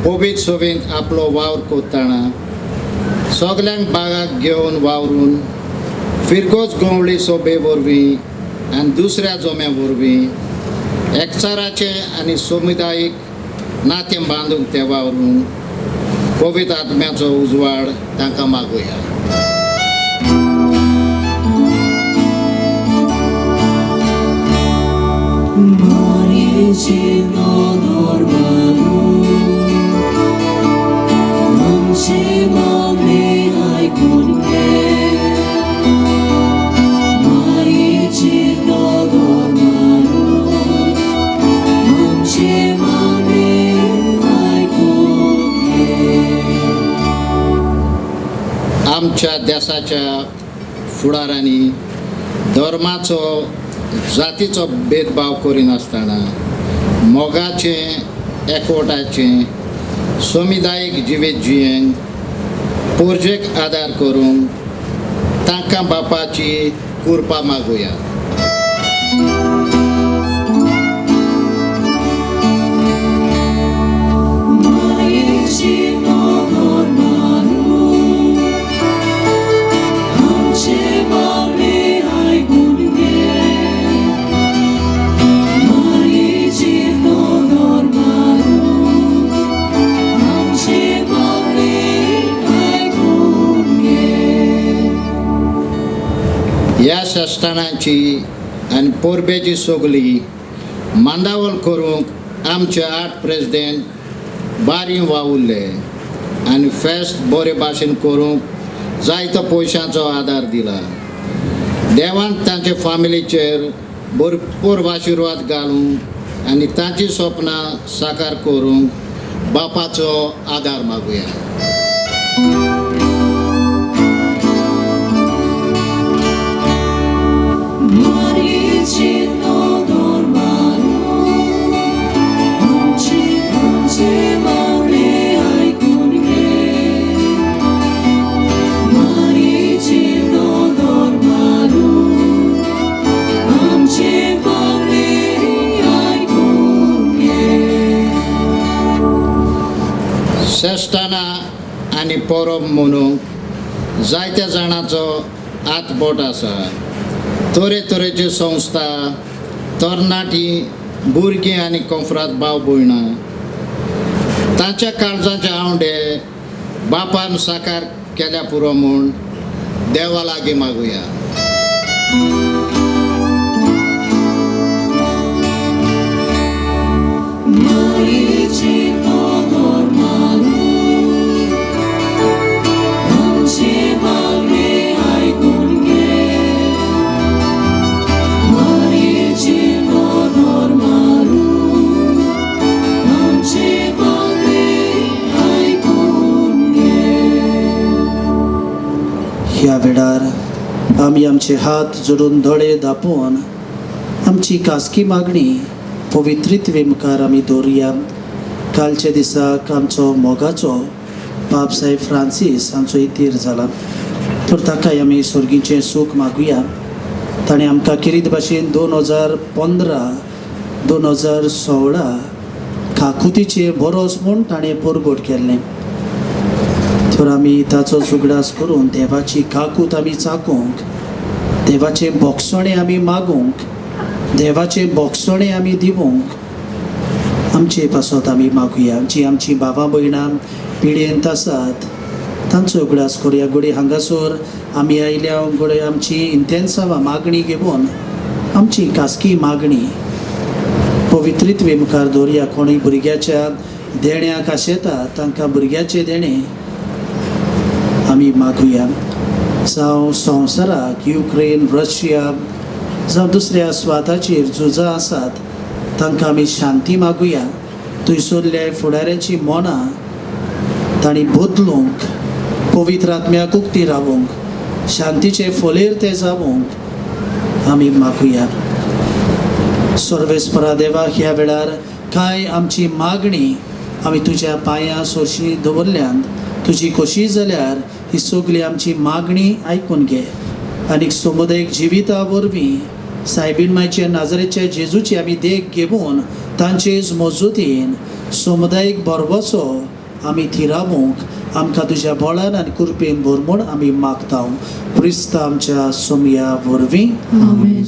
पवित्र सभेंत आपलो वावर करतना सगल्यांक बागाक घेवन वावरून फिरगोच गवळी सभे वरवीं आनी दुसऱ्या जम्या वरवीं एकचाराचें आनी समुदायीक नातें बांदूंक ते वावरून पवित्र आत्म्याचो उजवाड तांकां मागुया आमच्या देशाच्या फुडाऱ्यांनी धर्माचो जातीचो भेदभाव करिनासतना मोगाचें एकवटाचें समुदायीक जिवीत जियेंक पोरजेक आदार करूंक तांकां बापाची कृपा मागुया ह्या शास्त्रांची आनी पोरबेची सगळी मांडावळ करूंक आमचे 8 प्रेसिडेंट बारी वावुरले आनी फेस्त बरे भाशेन करूंक जायतो पयशांचो आदार दिला देवान तांचे फॅमिलीचेर भरपूर आशिर्वाद घालूंक आनी तांची स्वप्नां साकार करूंक बापाचो आदार मागुया Maria, no dormaro. शेस्ताना आनी परब म्हणूंक जायत्या जाणांचो हातबोट आसा. तरेतरेच्यो संस्था, तरणाटीं, भुरगीं आनी कॉन्फ्रात भाव भयणां तांच्या काळजाचे आवंडे बापान साकार केल्या पुरो म्हूण देवा लागीं मागुया. मायेची दोतोर मारून आमची मागणी आयकून घे. मायेची दोतोर मारून आमची मागणी आयकून घे. ह्या वेळार आमी आमचे हात जोडून दोळे धापून आमची खासगी मागणी पवित्रित्वे मुखार आमी दवरुया. कालच्या दिसाक आमचो मोगाचो बाब साहेब फ्रांसीस हांचो इतीर जाला. तर ताकाय आमी सर्गीचें सूख मागुया. ताणें आमकां किरीत भाशेन 2015-2016 काकुतीचे बरोस म्हूण ताणें परगोट केल्लें. तर आमी ताचो सुगडास करून देवाची काकूत आमी चाकूंक, देवाचें बोगसणें आमी मागूंक, देवाचें बोगसणें आमी दिवूंक आमचे पासत आमी मागुया. जी आमची भावां भयणां पिडेंत आसात तांचो उगडास करुया. घोडे हांगासर आमी आयल्या घोडे आमची इंतेन्सांवां मागणी घेवन आमची खासगी मागणी पवित्रित्वे मुखार दवरुया. कोणूय भुरग्याच्या देण्याक आशेता तांकां भुरग्याचें देणें आमी मागुया. जावं संवसाराक युक्रेन, रशिया जावं दुसऱ्या स्वाताचेर झुजां आसात तांकां आमी शांती मागुया. थंयसरल्या फुडाऱ्याची मनां तांणी बदलूंक, पवित्र आत्म्याक उक्ती रावूंक, शांतीचे फोलेर ते जावूंक आमी मागुया. सर्वेस्परा देवा, ह्या वेळार कांय आमची मागणी आमी तुज्या पांयां सोशी दवरल्यान तुजी खोशी जाल्यार ही सगळी आमची मागणी आयकून घे. आनीक समुदायीक जिविता वरवीं सायबीण मायचे नाजरेच्या जेजूची आमी देख घेवन तांचेच मजूतीन समुदायीक बरवसो आमी थिरावूंक आमकां तुज्या बळान आनी कृपेन भर म्हूण आमी मागता. क्रिस्त आमच्या सोमया वरवीं. आमेन.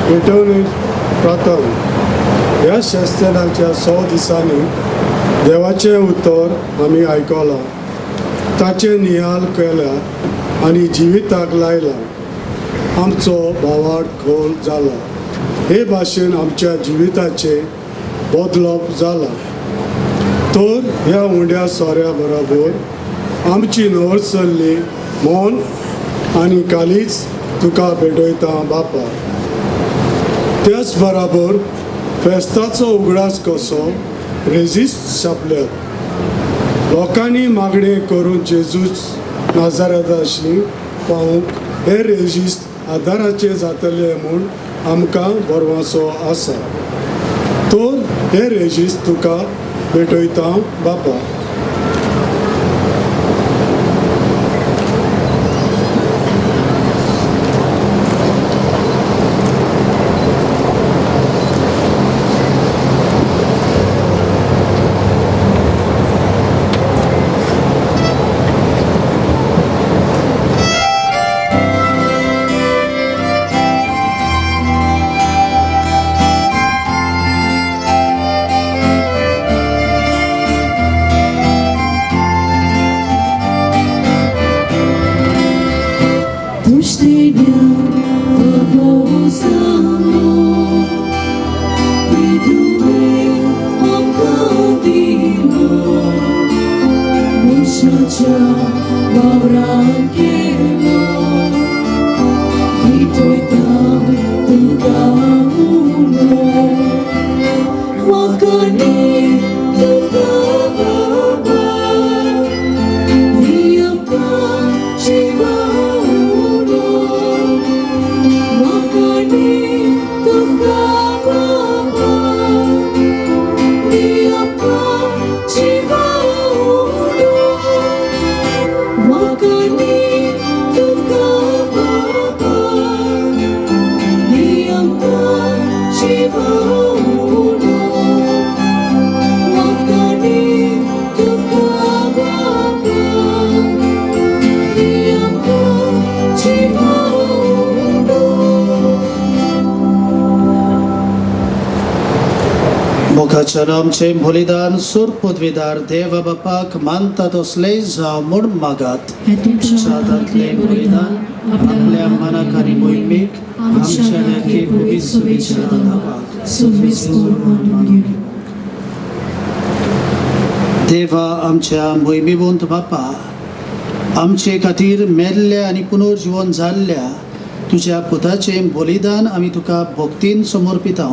भेटवणी प्रथम ह्या शेस्तेनाच्या 100 दिसांनी देवाचें उतर आमी आयकलां, ताचें नियाल केल्या आनी जिविताक लायला. आमचो भावार्थ खोल जाला. हे भाशेन आमच्या जिविताचे बदलप जाला. तर ह्या उंड्या सोऱ्या बरोबर आमची नवरसल्ली मन आनी कालीच तुका भेटयता बापा. त्याच बरोबर फेस्ताचो उगडास कसो रेजिस्ट छापल्यात. लोकांनी मागणी करून जेजूच नाजारेताशी पावूंक हे रेजिस्ट आदाराचे जातले म्हूण आमकां बरवाचो आसा. तर हे रेजिस्ट तुका भेटयता बापा. भावना म्हाका तुका बाबा ही आमची भावना. मुखाच्यान आमचें बलिदान सूर पदवीदार देवा बापाक मानतात असले जावं म्हूण मागात. शादांतले बलिदान आपल्या मनाक आनी मोहिमेक आमच्या नेके भुवी सुवेच्या नावाक देवा आमच्या मोहिमेवंत बापा, आमचे खातीर मेल्ल्या आनी पुनर्जीवन जाल्ल्या तुज्या पुताचें बलिदान आमी तुका भक्तीन समर्पिता.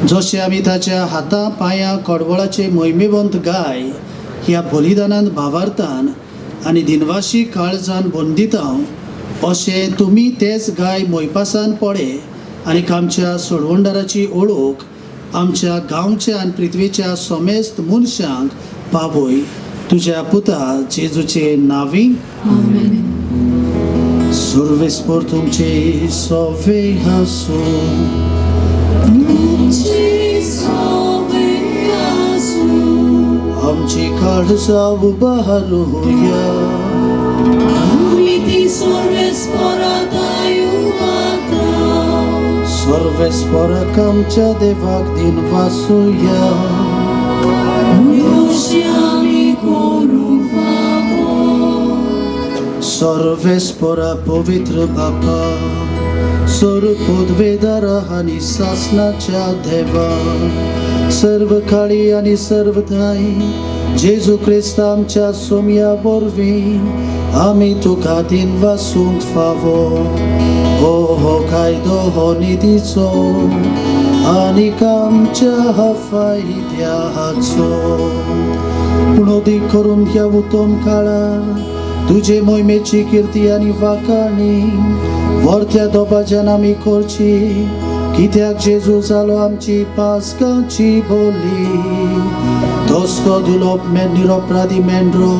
जशें आमी ताच्या हातां पांयां कडवळाचे मोहिमेवंत गाय ह्या बलिदानांत भावार्थान आनी दिनवाशी काळजान बंदिता, अशें तुमी तेच गाय मोयपासान पळे आनी आमच्या सोडवणदाराची ओळख आमच्या गांवच्या आनी पृथ्वीच्या समेस्त मनशांक पावय. तुज्या पुता जेजूचे नांवी सर्वेस्पर तुमचे सवे हासूं. आमची काळजा उबारूया सर्वेस्पराक आमच्या देवाक दिन वासूया. सर्वेस्परा पवित्र बापा, सर्व पदवेदारा आनी सासणाच्या देवा, सर्व काळी आनी सर्व थाई जेजू क्रिस्त आमच्या सोम्या वरवीं आमी तुका दिन वासूंक फावो. हो कायदो हो निधीचो आनीक आमच्या फायद्याचो. पूण अदीक करून ह्या उत्तम काळार तुजे मोहिमेची कीर्ती आनी वाखाणी वर्त्या दोबाज्यान आमी करची, कित्याक जेजू जालो आमची पासकांची बोली. दोस्तो दुलोप निरपराधी मेंढरो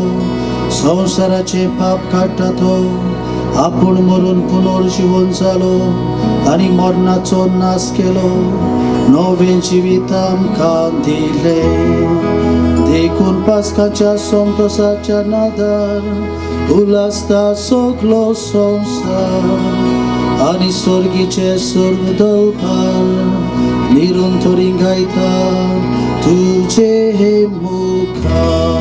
संवसाराचे पाप काडटा तो आपूण मरून पुनर्जीवन जालो आनी मरणाचो नाश केलो, नवें जिवीत आमकां दिलें. देखून पासकाच्या संतोसाच्या नादार उलासता सगलो संवसार आनी स्वर्गीचे सर्व दळपार निरंतरी गायता तुझे हे मुखार.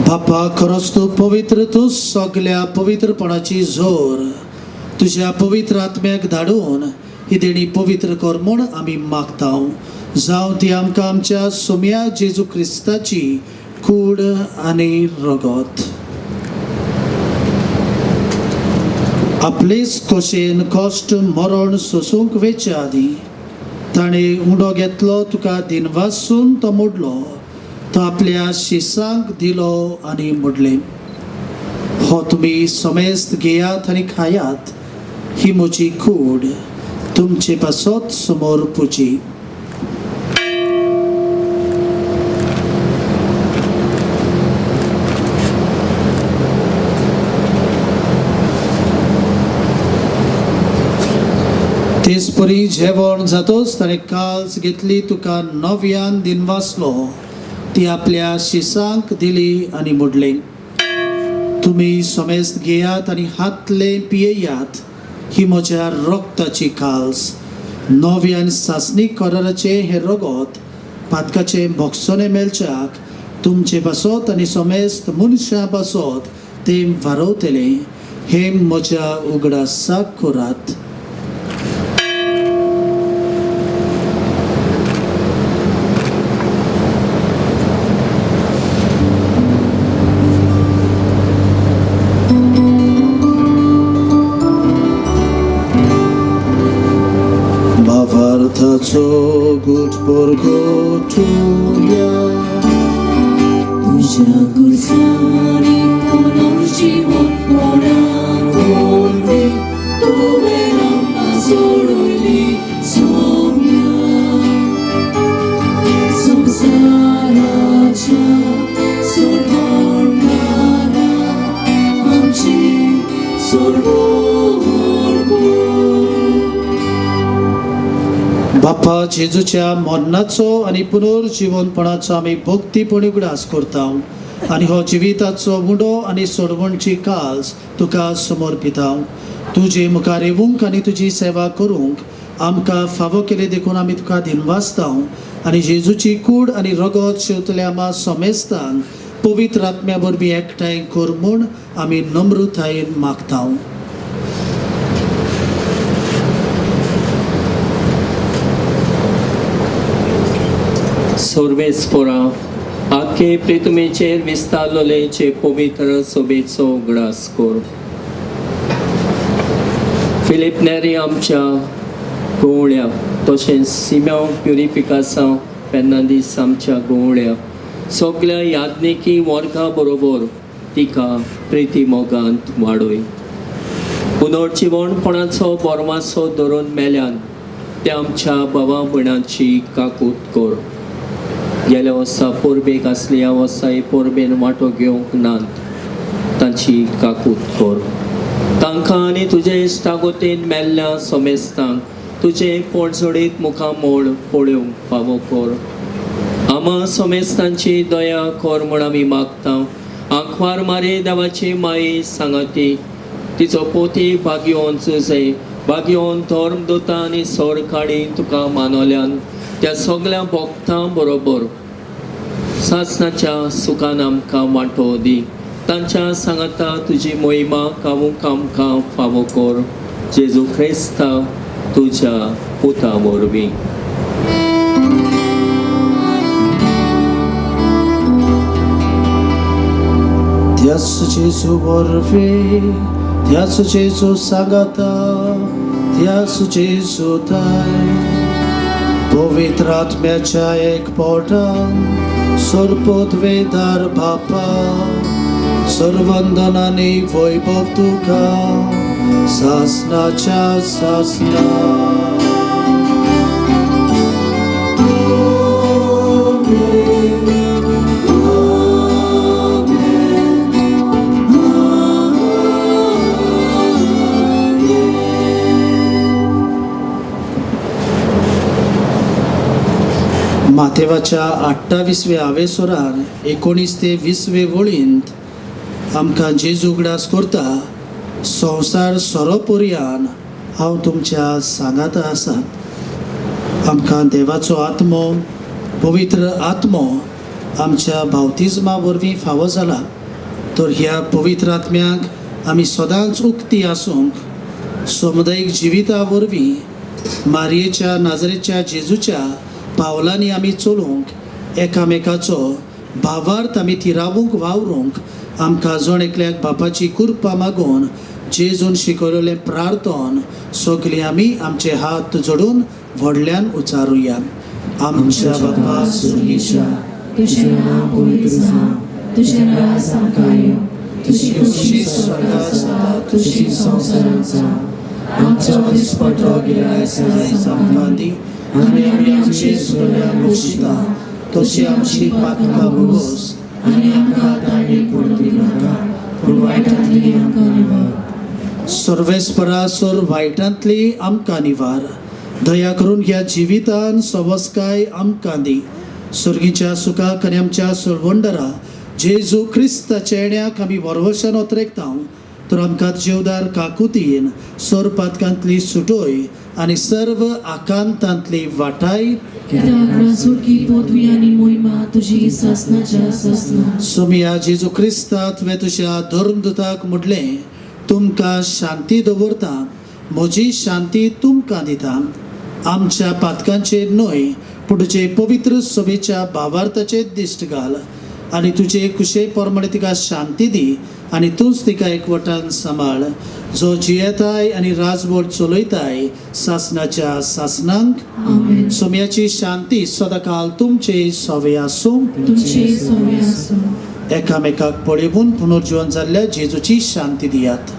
बापा, खरोच तू पवित्र, तू सगळ्या पवित्रपणाची जोर तुझ्या पवित्र आत्म्याक धाडून ही देणी पवित्र कर म्हूण आमी मागता. जावं ती आमकां आमच्या सोम्या जेजू क्रिस्ताची कूड आनी रगत. आपलेच खोशेन कश्ट मरण सोसूंक वेचे आदी ताणें उंडो घेतलो, तुका दिनवासून तो मोडलो, तो आपल्या शिसांक दिलो आनी मोडलें. हो तुमी समेस्त घेयात आनी खायात, ही म्हजी कूड तुमचे पासत समोर पुजी. तेच परी जेवण जातोच ताणें काल्स घेतली, तुका नव्यान दिनवासलो, ती आपल्या शिसांक दिली आनी मोडलें. तुमी समेस्त घेयात आनी हातले पियेयात, ही म्हज्या रक्ताची काल्स. नव्यान सासणी कराराचे हे रगत पातकाचे भोगसोने मेलच्याक तुमचे पासत आनी समेस्त मनशां पासत ते वारवतले. हे म्हज्या उगडासाक करात. भावार्थाचो गुटभर गोठुया, तुझ्या कुर्सानी पुनर्जीवन पडार वरवी, तुवें आमकां सोडली सौम्या. संवसाराच्या सोडवणारा आमची सोडवण. बापा जेजूच्या मरणाचो आनी पुनर्जीवनपणाचो आमी भक्तीपणी उगडास करता आनी हो जिविताचो उंडो आनी सोडवणची काल्स तुका समर्पिता. तुजे मुखार येवंक आनी तुजी सेवा करूंक आमकां फावो केले देखून आमी तुका दिनवासता आनी जेजूची कूड आनी रगत शेवतले आमा समेस्तान पवित्र आत्म्या वरवीं एकठांय कर म्हूण आमी नम्रतायेन मागता. सर्वेस्परा आख्खे प्रितुमेचेर विस्तारलोलेचे पवित्र सोबेचो उगडास कर. फिलिप नेरी आमच्या गोवळ्या, तशेंच सिमेओन प्युरिफिकासांव फेर्नांदीस आमच्या गोवळ्या, सगळ्या याज्ञिकी वर्गा बरोबर तिका प्रिती मोगांत वाडय. पुनर्जीवनपणाचो बोरमासो धरून मेल्यान त्या आमच्या भावा भयणांची काकूट कर. गेल्या वर्सा पोरबेक आसली, ह्या वर्सा पोरबेन वांटो घेवंक नात, तांची काकूट कर. तांकां आनी तुजे इश्टागोतीन मेल्ल्या समेस्तांक तुजे पोटजोडीत मुखामोळ पळोवंक फावो कर. आमा समेस्तांची दया कर म्हूण आमी मागता. आंखवार मारे देवाची माई सांगाती, तिचो पोती भाग्योन चुजे, भाग्योन धर्मदूतां आनी सरकाळी तुका मानवल्यान त्या सगळ्या भक्तां बरोबर सासणाच्या सुखान आमकां वांटो दी. तांच्या सांगाता तुजी मोहिमा गावूंक आमकां फावो कर. जेजू ख्रिस्ता तुज्या पुता वरवीं. त्याच जेजू वरवीं, त्याच जेजू सांगाता, त्याच जेजू थाय पवित्र आत्म्याच्या एक पोटान सरपत वेदार बापा, सर्वंदनानी वैभव तुका सासणाच्या सासना. माथेवाच्या 28व्या आवेसोरान 19 ते 20 वळींत आमकां जेजू उगडास करता. संवसार सोरोपर्यान हांव तुमच्या सांगात आसा. आमकां देवाचो आत्मो, पवित्र आत्मो आमच्या बावतिजमा वरवीं फावो जाला. तर ह्या पवित्र आत्म्याक आमी सदांच उक्ती आसूंक समुदायीक जिविता वरवीं मारयेच्या नाजरेच्या जेजूच्या पावलांनी आमी चलूंक एकामेकाचो भावार्थ आमी थिरावूंक वावरूंक आमकां जोण एकल्याक बापाची कृपा मागून जेजून शिकयलेलें प्रार्थन सगळीं आमी आमचे हात जोडून व्हडल्यान उचारुया. आमच्या बापा सुर्गीच्या तुझें नांव पवित्र जावं, तुझें राज आमकां येवं, तुजी खुशी स्वर्गांत जाता तुजी संवसारांत जावं. आमचो दिसपटो गिरायस आयज आमकां दी आनी आमी आमची चुकल्यां बक्षिता तशी आमची पातकां भोगोस आनी आमकां ताणीक पडूंक नाका पूण वायटांतली आमकां निवार. सर्वेस्परा सोर वायटांतली आमकां निवार. दया करून ह्या जिवितान सवस्काय आमकां दी. सुर्गीच्या सुखाक आनी आमच्या सोळवंडरा जेजू क्रिस्ताच्या येण्याक आमी वरवशान ओतरेकता तर आमकां जेवदार काकुतीन सोर पातकांतली सुटोय आनी सर्व आकांतांतली वाटाय कित्याक राजवटी पदवी आनी मोहिमा तुजी सासनाच्या सासना. सोमिया जेजू क्रिस्ता तुवें तुज्या धर्मदूताक म्हटलें तुमकां शांती दवरता, म्हजी शांती तुमकां दिता. आमच्या पातकांचेर न्हय पूण तुजे पवित्र सभेच्या भावार्थाचेर दिश्ट घाल आनी तुजे कुशे प्रमाणे तिका शांती दी आनी तूंच तिका एकवटान सांबाळ जो जियेताय आनी राजवट चलयताय सासनाच्या सासनांक. सोम्याची शांती सदाकाल तुमचे सवे आसूं. तुमचे सोवे आसूं. एकामेकाक पळयून पुनर्जीवन जाल्ल्या जेजूची शांती दियात.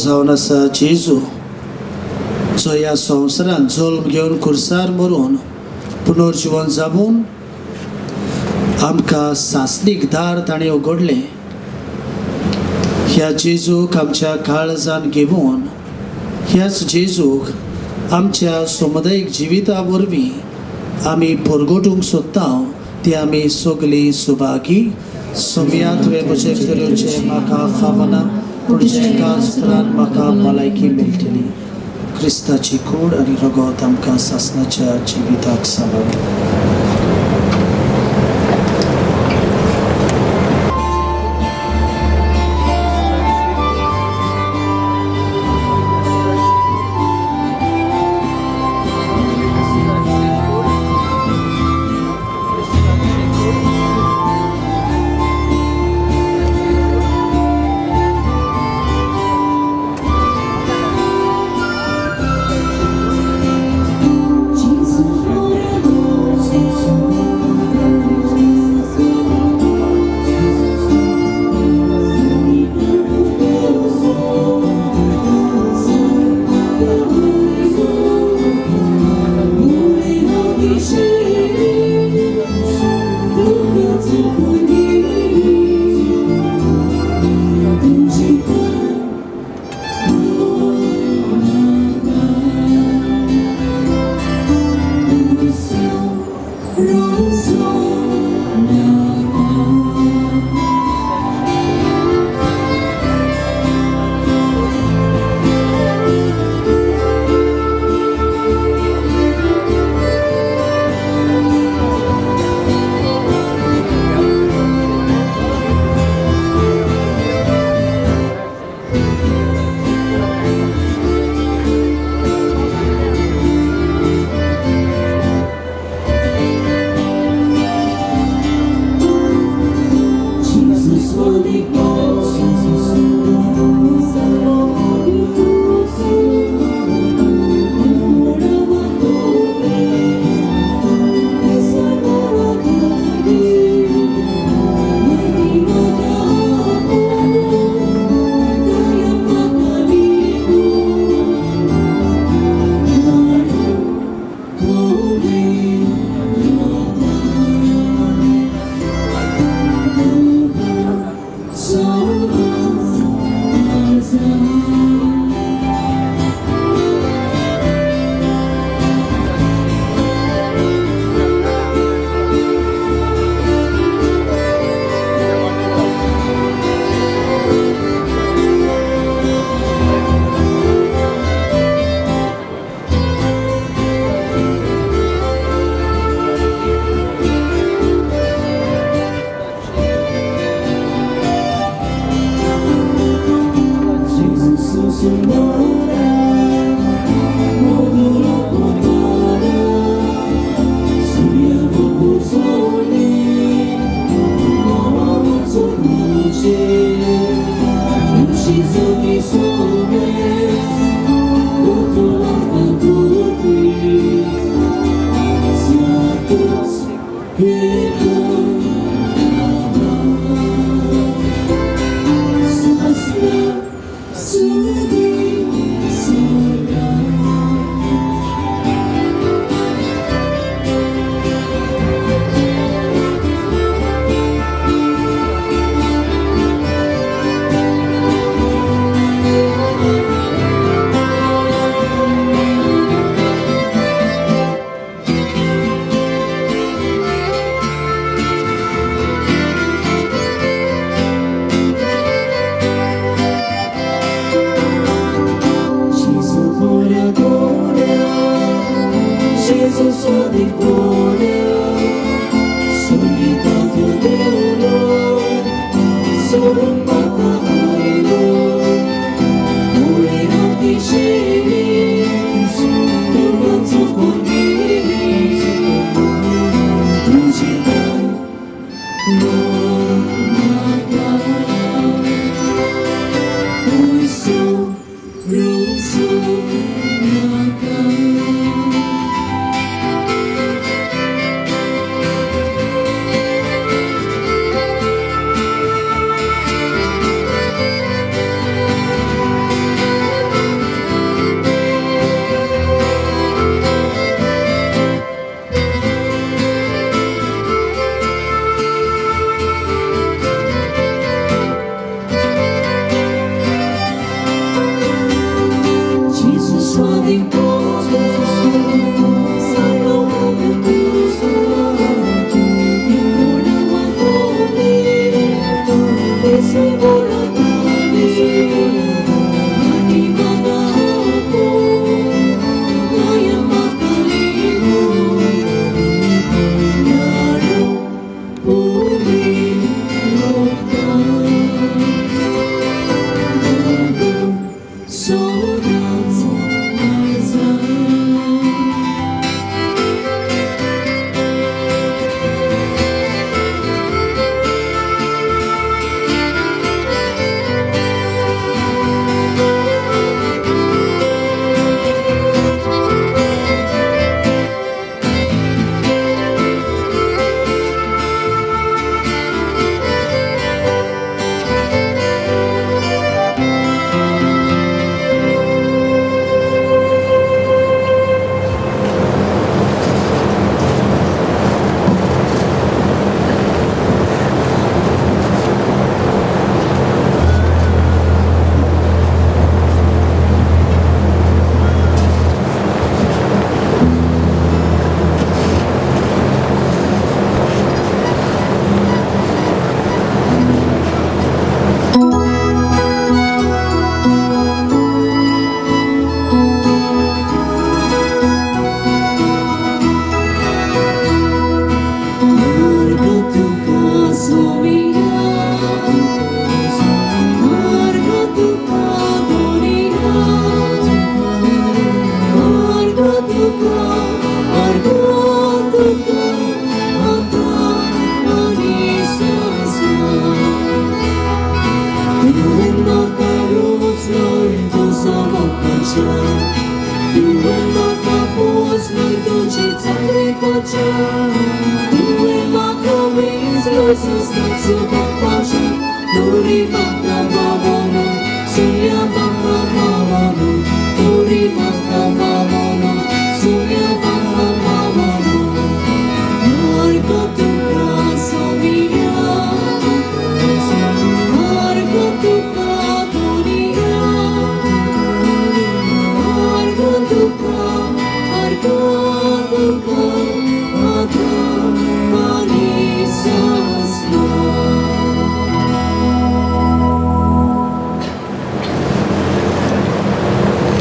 जावन आसा जेजू जो ह्या संवसारान जल्म घेवन खुर्सार मरून पुनर्जीवन जावून आमकां सासणीक दार ताणें उगडलें. ह्या जेजूक आमच्या काळजान घेवन ह्याच जेजूक आमच्या समुदायीक जिविता वरवीं आमी परगटूंक सोदता ती आमी सगळीं सुभागी. सोम्या तुवें म्हजे तरेचे म्हाका फावना पूण जे काळजान म्हाका भलायकी मेळटली. क्रिस्ताची कूड आनी रगत आमकां सासणाच्या जिविताक सांबाळ.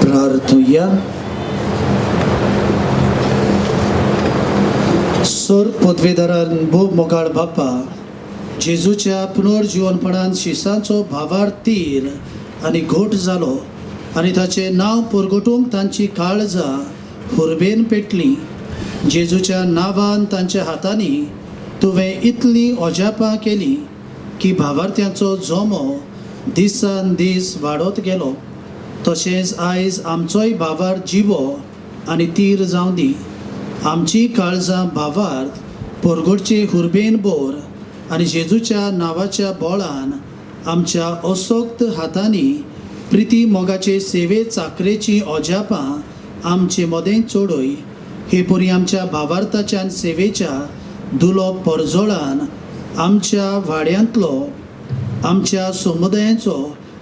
प्रार्थूया. सर पदवीधरान भोग मोगाळ बाप्पा जेजूच्या पुनर्जीवनपणान शिसांचो भावार्थीर आनी घोट जालो आनी ताचें नांव परगटूंक तांची काळजां हुरबेन पेटली. जेजूच्या नांवान तांच्या हातांनी तुवें इतली ओजापां केली की भावार्थ्यांचो जोमो दिसान दीस वाडत गेलो तशेंच आयज आमचोय भावार जिवो आनी तीर जावं दी. आमची काळजां भावार्थ परगडचे हुर्बेन बोर आनी जेजूच्या नांवाच्या बोळान आमच्या असोक्त हातांनी प्रिती मोगाचे सेवे चाकरेची ओजापां आमचे मोदें चोडय. हे परी आमच्या भावार्थाच्या सेवेच्या धुलो परजोळान आमच्या वाड्यांतलो आमच्या समुदायाचो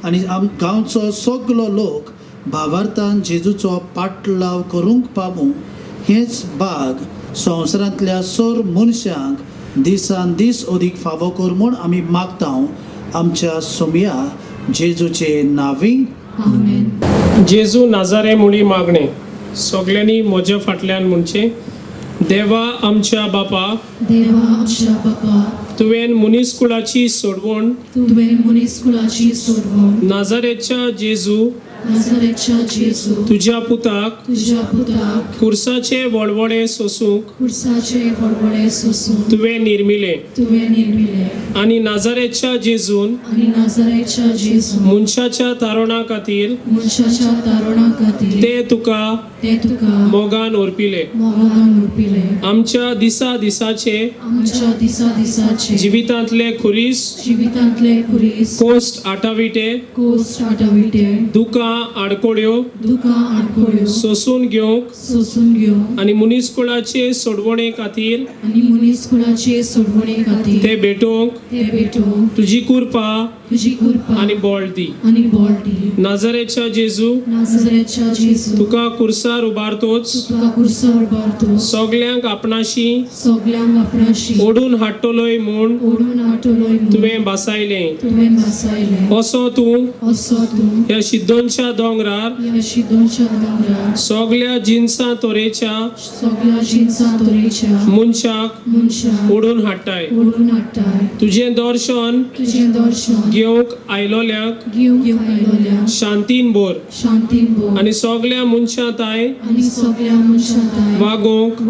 आनी गांवचो सगलो लोक भावार्थान जेजूचो पाटलाव करूंक पावूं हेच बाग संवसारांतल्या सर मनशांक दिसान दीस अदीक फावो कर म्हूण आमी मागता आमच्या सोमया जेजूचे नांवीं. जेजू नाजारे मुळी मागणे सगल्यांनी म्हज्या फाटल्यान म्हणचे. देवा आमच्या बापा, देवा आमच्या बापा, तुवें मुनीसकुळाची सोडवण तुवें मुनीसकुळाची सोडवण नाजारेच्या जेजू नाजारेच्या जेजू तुज्या पुताक तुज्या पुताक कुर्साचे वळवळे सोसूंक कुर्साचे वळवळे सोसून तुवें निर्मिले तुवें निर्मिले आनी नाजारेच्या जेजून आनी नाजारेच्या जेजू मनशाच्या तारणा खातीर मनशाच्या तारणा खातीर ते तुका मोगान ओरपिले. मोगान उरपिले. आमच्या दिसा दिसाचे आमच्या दिसा दिसाचे जिवितांतले खुरीस जिवितांतले खुरीस कोस्ट आटाविटे कोस्ट आटाविटे दुकां आडकोड्यो दुकां आडकोड्यो सोसून घेवंक सोसून घेवंक आनी मुनीसकुळाचे सोडवणे खातीर आनी मुनीसकुळाचे सोडवणे खातीर ते भेटोवंक ते भेटोवंक तुजी कृपा तुजी कृपा आनी बोळ दी. आनी बोळ दी. नाजारेच्या जेजू नाजारेच्या जेजू तुका कुर्सार उबारतोच तुका कुर्सार उबारतो सगल्यांक आपणाशी सगल्यांक आपणाशी ओडून हाडटलोय म्हूण ओडून हाडटलोय म्हूण तुवें बसायलें. तुवें बसायलें. असो तूं असो तूं ह्या शिद्धोनच्या दोंगरार ह्या शिद्धोनच्या दोंगरार सगल्या जिन्सां तोरेच्या सगल्या जिन्सां तोरेच्या मनशाक मनशाक ओडून हाडटाय. ओडून हाडटाय. तुजें दर्शन तुजें दर्शन घेवंक आयलोल्यांक घेवंक आयलोल्या शांतीन बोर शांतीन बोर आनी सगल्या मनशांताय आनी सगल्या मनशांताय वागोवंक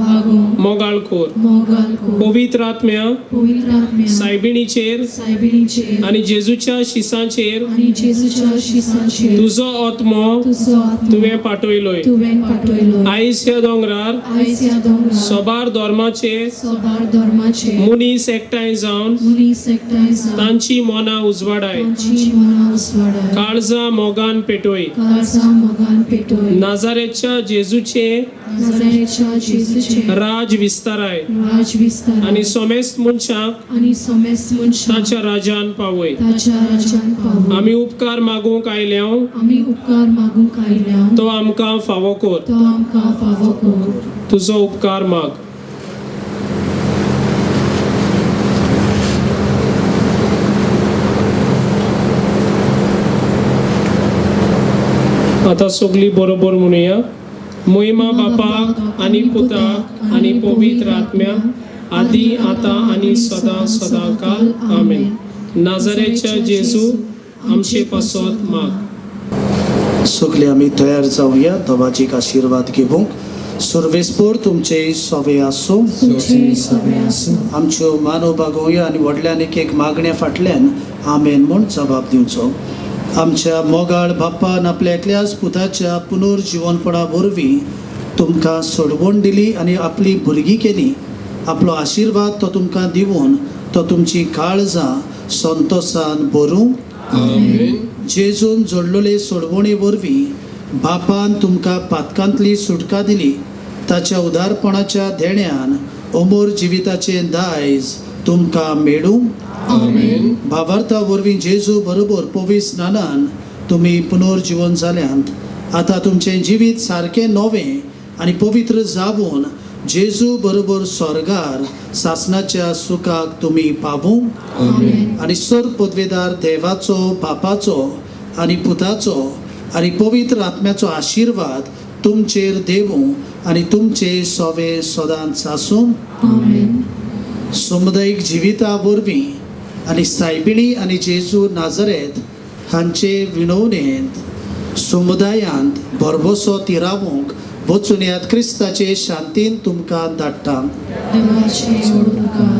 मोगाळ खोर. मोगाल कोर. पवित्र आत्म्या पवित्र आत्म्या सायबिणीचेर सायबिणीचेर आनी जेजूच्या शिसांचेर आनी जेजूच्या शिसांचेर तुजो आत्मो तुजो आत्मो तुवें पाठयलोय. तुवें पाठयलो. आयज ह्या दोंगरार आयज ह्या दोंगरार सोबार धर्माचे सोबार धर्माचे मनीस एकठांय जावन मनीस एकठांय जावन तांची मनां उजवाडाय. तांची मनां उजवाडाय. काळजां मोगान पेटोय. काळजां मोगान पेटोय. नाजारेच्या जेजूचे नाजारेच्या जेजूचे राज विस्ताराय राज विस्तार आनी सोमेस्त मनशाक आनी सोमेस्त मनशाक ताच्या राजान पावय. ताच्या राजान पावय. आमी उपकार मागूंक आयल्यांव आमी उपकार मागूंक आयल्या तो आमकां फावो कर. तो आमकां फावो कर. तुजो उपकार माग. आतां सगळीं बरोबर म्हणुया. महिमा बापाक आनी पुताक आनी पवित्र आत्म्या आदी आतां आनी सदां सदां काल आमेन. नाजारेच्या जेजू आमचे पासत माग. सगळे आमी तयार जावया देवाचीक आशिर्वाद घेवंक. सर्वेस्पोर तुमचे सवे आसूं. आमच्यो मानव बागोवया आनी व्हडल्यान एक मागण्या फाटल्यान आमेन म्हूण जबाब दिवचो. आमच्या मोगाळ बापान आपल्या एकल्याच पुताच्या पुनर्जीवनपणा वरवीं तुमकां सोडवण दिली आनी आपली भुरगीं केली. आपलो आशिर्वाद तो तुमकां दिवन तो तुमची काळजां संतोशान भरूं. जेजून जोडलेले सोडवणे वरवीं बापान तुमकां पातकांतली सुटका दिली. ताच्या उदारपणाच्या देण्यान अमोर जिविताचें दायज तुमकां मेळूं. भावार्था वरवीं जेजू बरोबर पवित्र स्नानान तुमी पुनर्जीवन जाल्यांत आतां तुमचें जिवीत सारकें नवें आनी पवित्र जावून जेजू बरोबर स्वर्गार सासणाच्या सुखाक तुमी पावूं. आनी सर पदवेदार देवाचो बापाचो आनी पुताचो आनी पवित्र आत्म्याचो आशिर्वाद तुमचेर देवूं आनी तुमचे सवे सदांच आसूं. समुदायीक जिविता वरवीं आनी सायबिणी आनी जेजू नाजरेत हांचे विणवणेंत समुदायांत भरभोसो तिरावंक वचून येयात. क्रिस्ताचे शांतीन तुमकां धाडटा. देवाचे उपकार.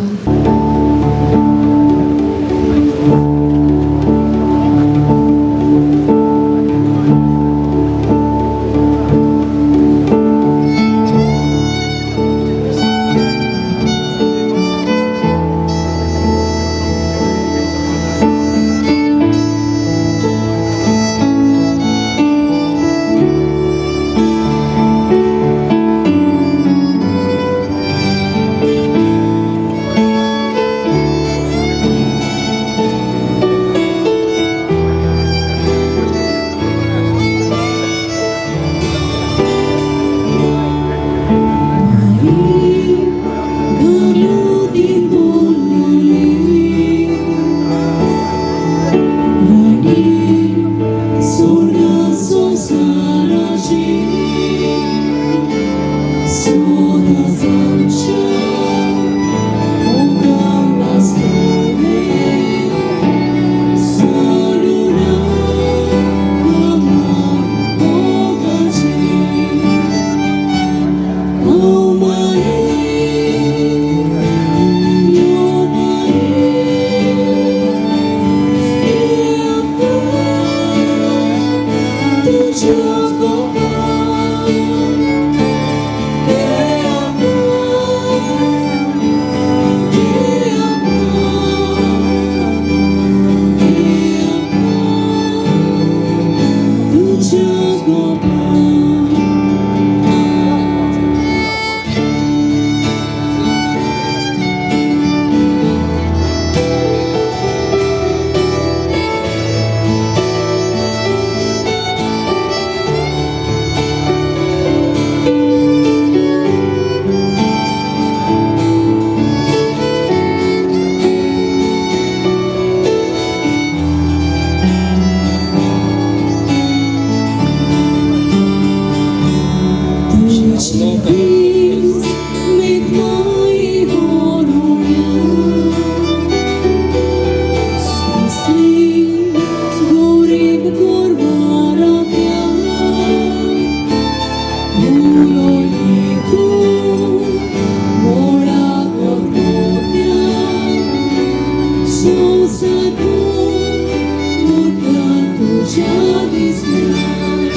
His love.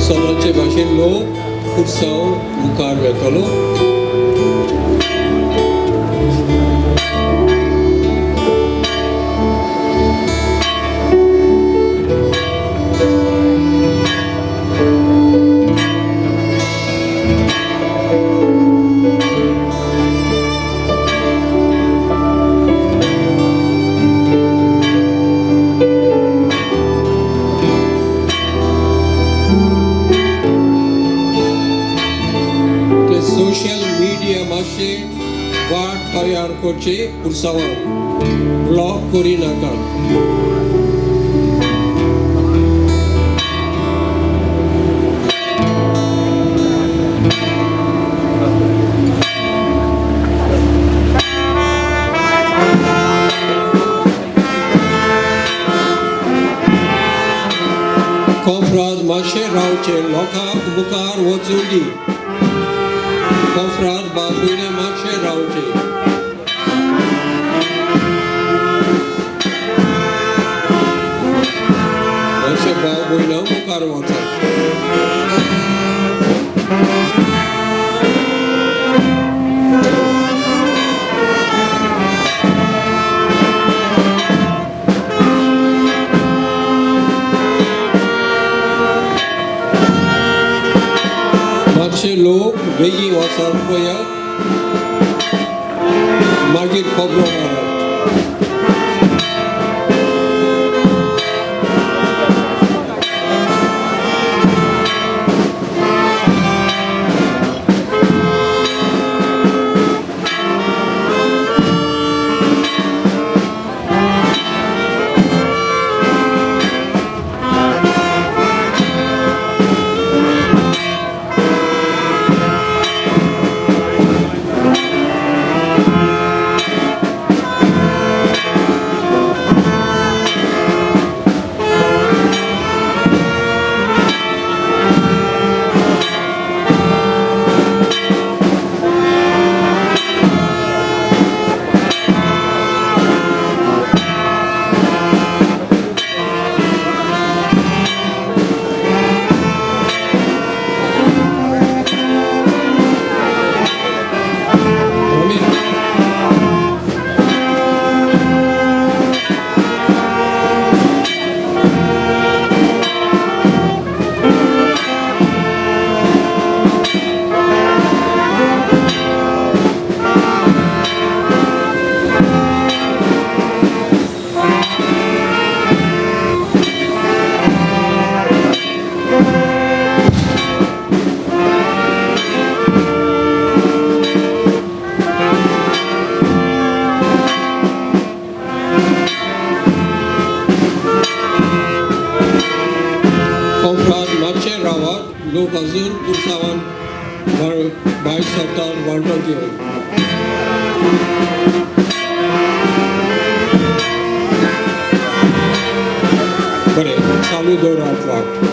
सोलोचे भाशेन लोक उत्सव मुखार वेतलो. ते सोशल मिडिया मातशें वाट तयार करचे उत्सवाक ब्लॉक करी नाका. कोफ्राज मातशें रावचे लोकांक मुखार वचून दी. कोफ्राज बाबूने मातशें रावचे. मातशें बाबून मुखार वचा. मातशे लोक बेगीन वचप पळयात, मागीर खबरो मारप. लोक अजून उत्सवान भायर सरतात वांटो घेवन. बरें, चालू दवरात वाट.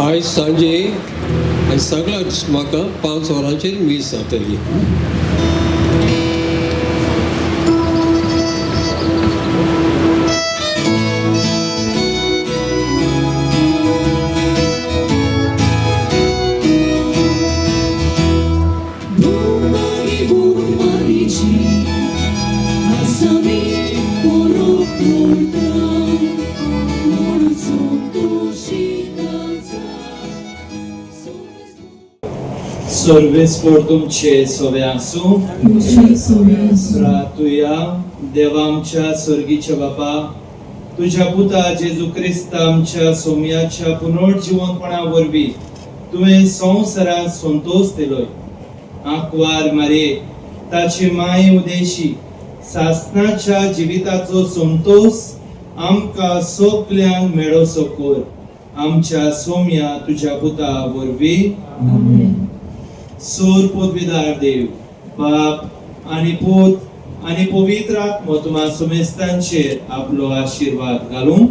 आयज सांजे आनी सगळ्यांक म्हाका 5 वरांचेर मीस जातली. Sorvesc तुमचे सोवे आसूं. प्रार्थुया. देवा आमच्या स्वर्गीच्या बापा, तुझ्या पुता जेजू क्रिस्त आमच्या सोम्याच्या पुनर्जीवनपणा वरवीं तुवें संवसाराक संतोष दिलोय. आंकवार मारे ताची माय उदेशी सासणाच्या जिविताचो संतोष आमकां सगल्यांक मेळोसो कर. आमच्या सोम्या तुझ्या पुता वरवीं. सोर पदवीदार देव, बाप आनी पूत आनी पवित्र आत्मो तुमा समेस्तांचेर आपलो आशीर्वाद घालूं.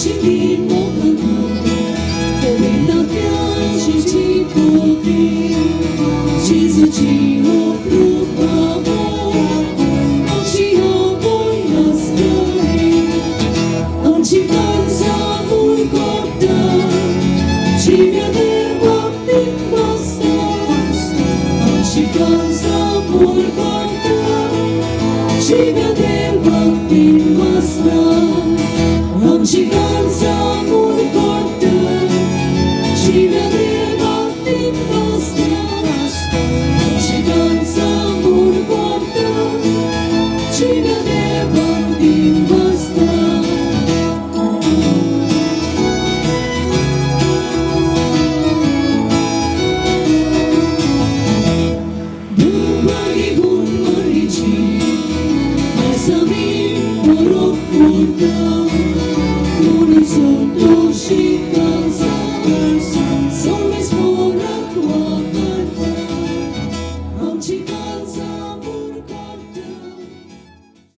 ci dimorano, dove la piange ci pochi, Gesù ci occupava, non ci voglio ascoltare, non ci pensa un corta, ci vedeva in basta, non ci pensa un corta, ci vedeva in basta, non ci pensa un corta, ci vedeva in basta, non ci pensa un corta, ci vedeva in basta. Bumbagi gumarici, asami porok purta.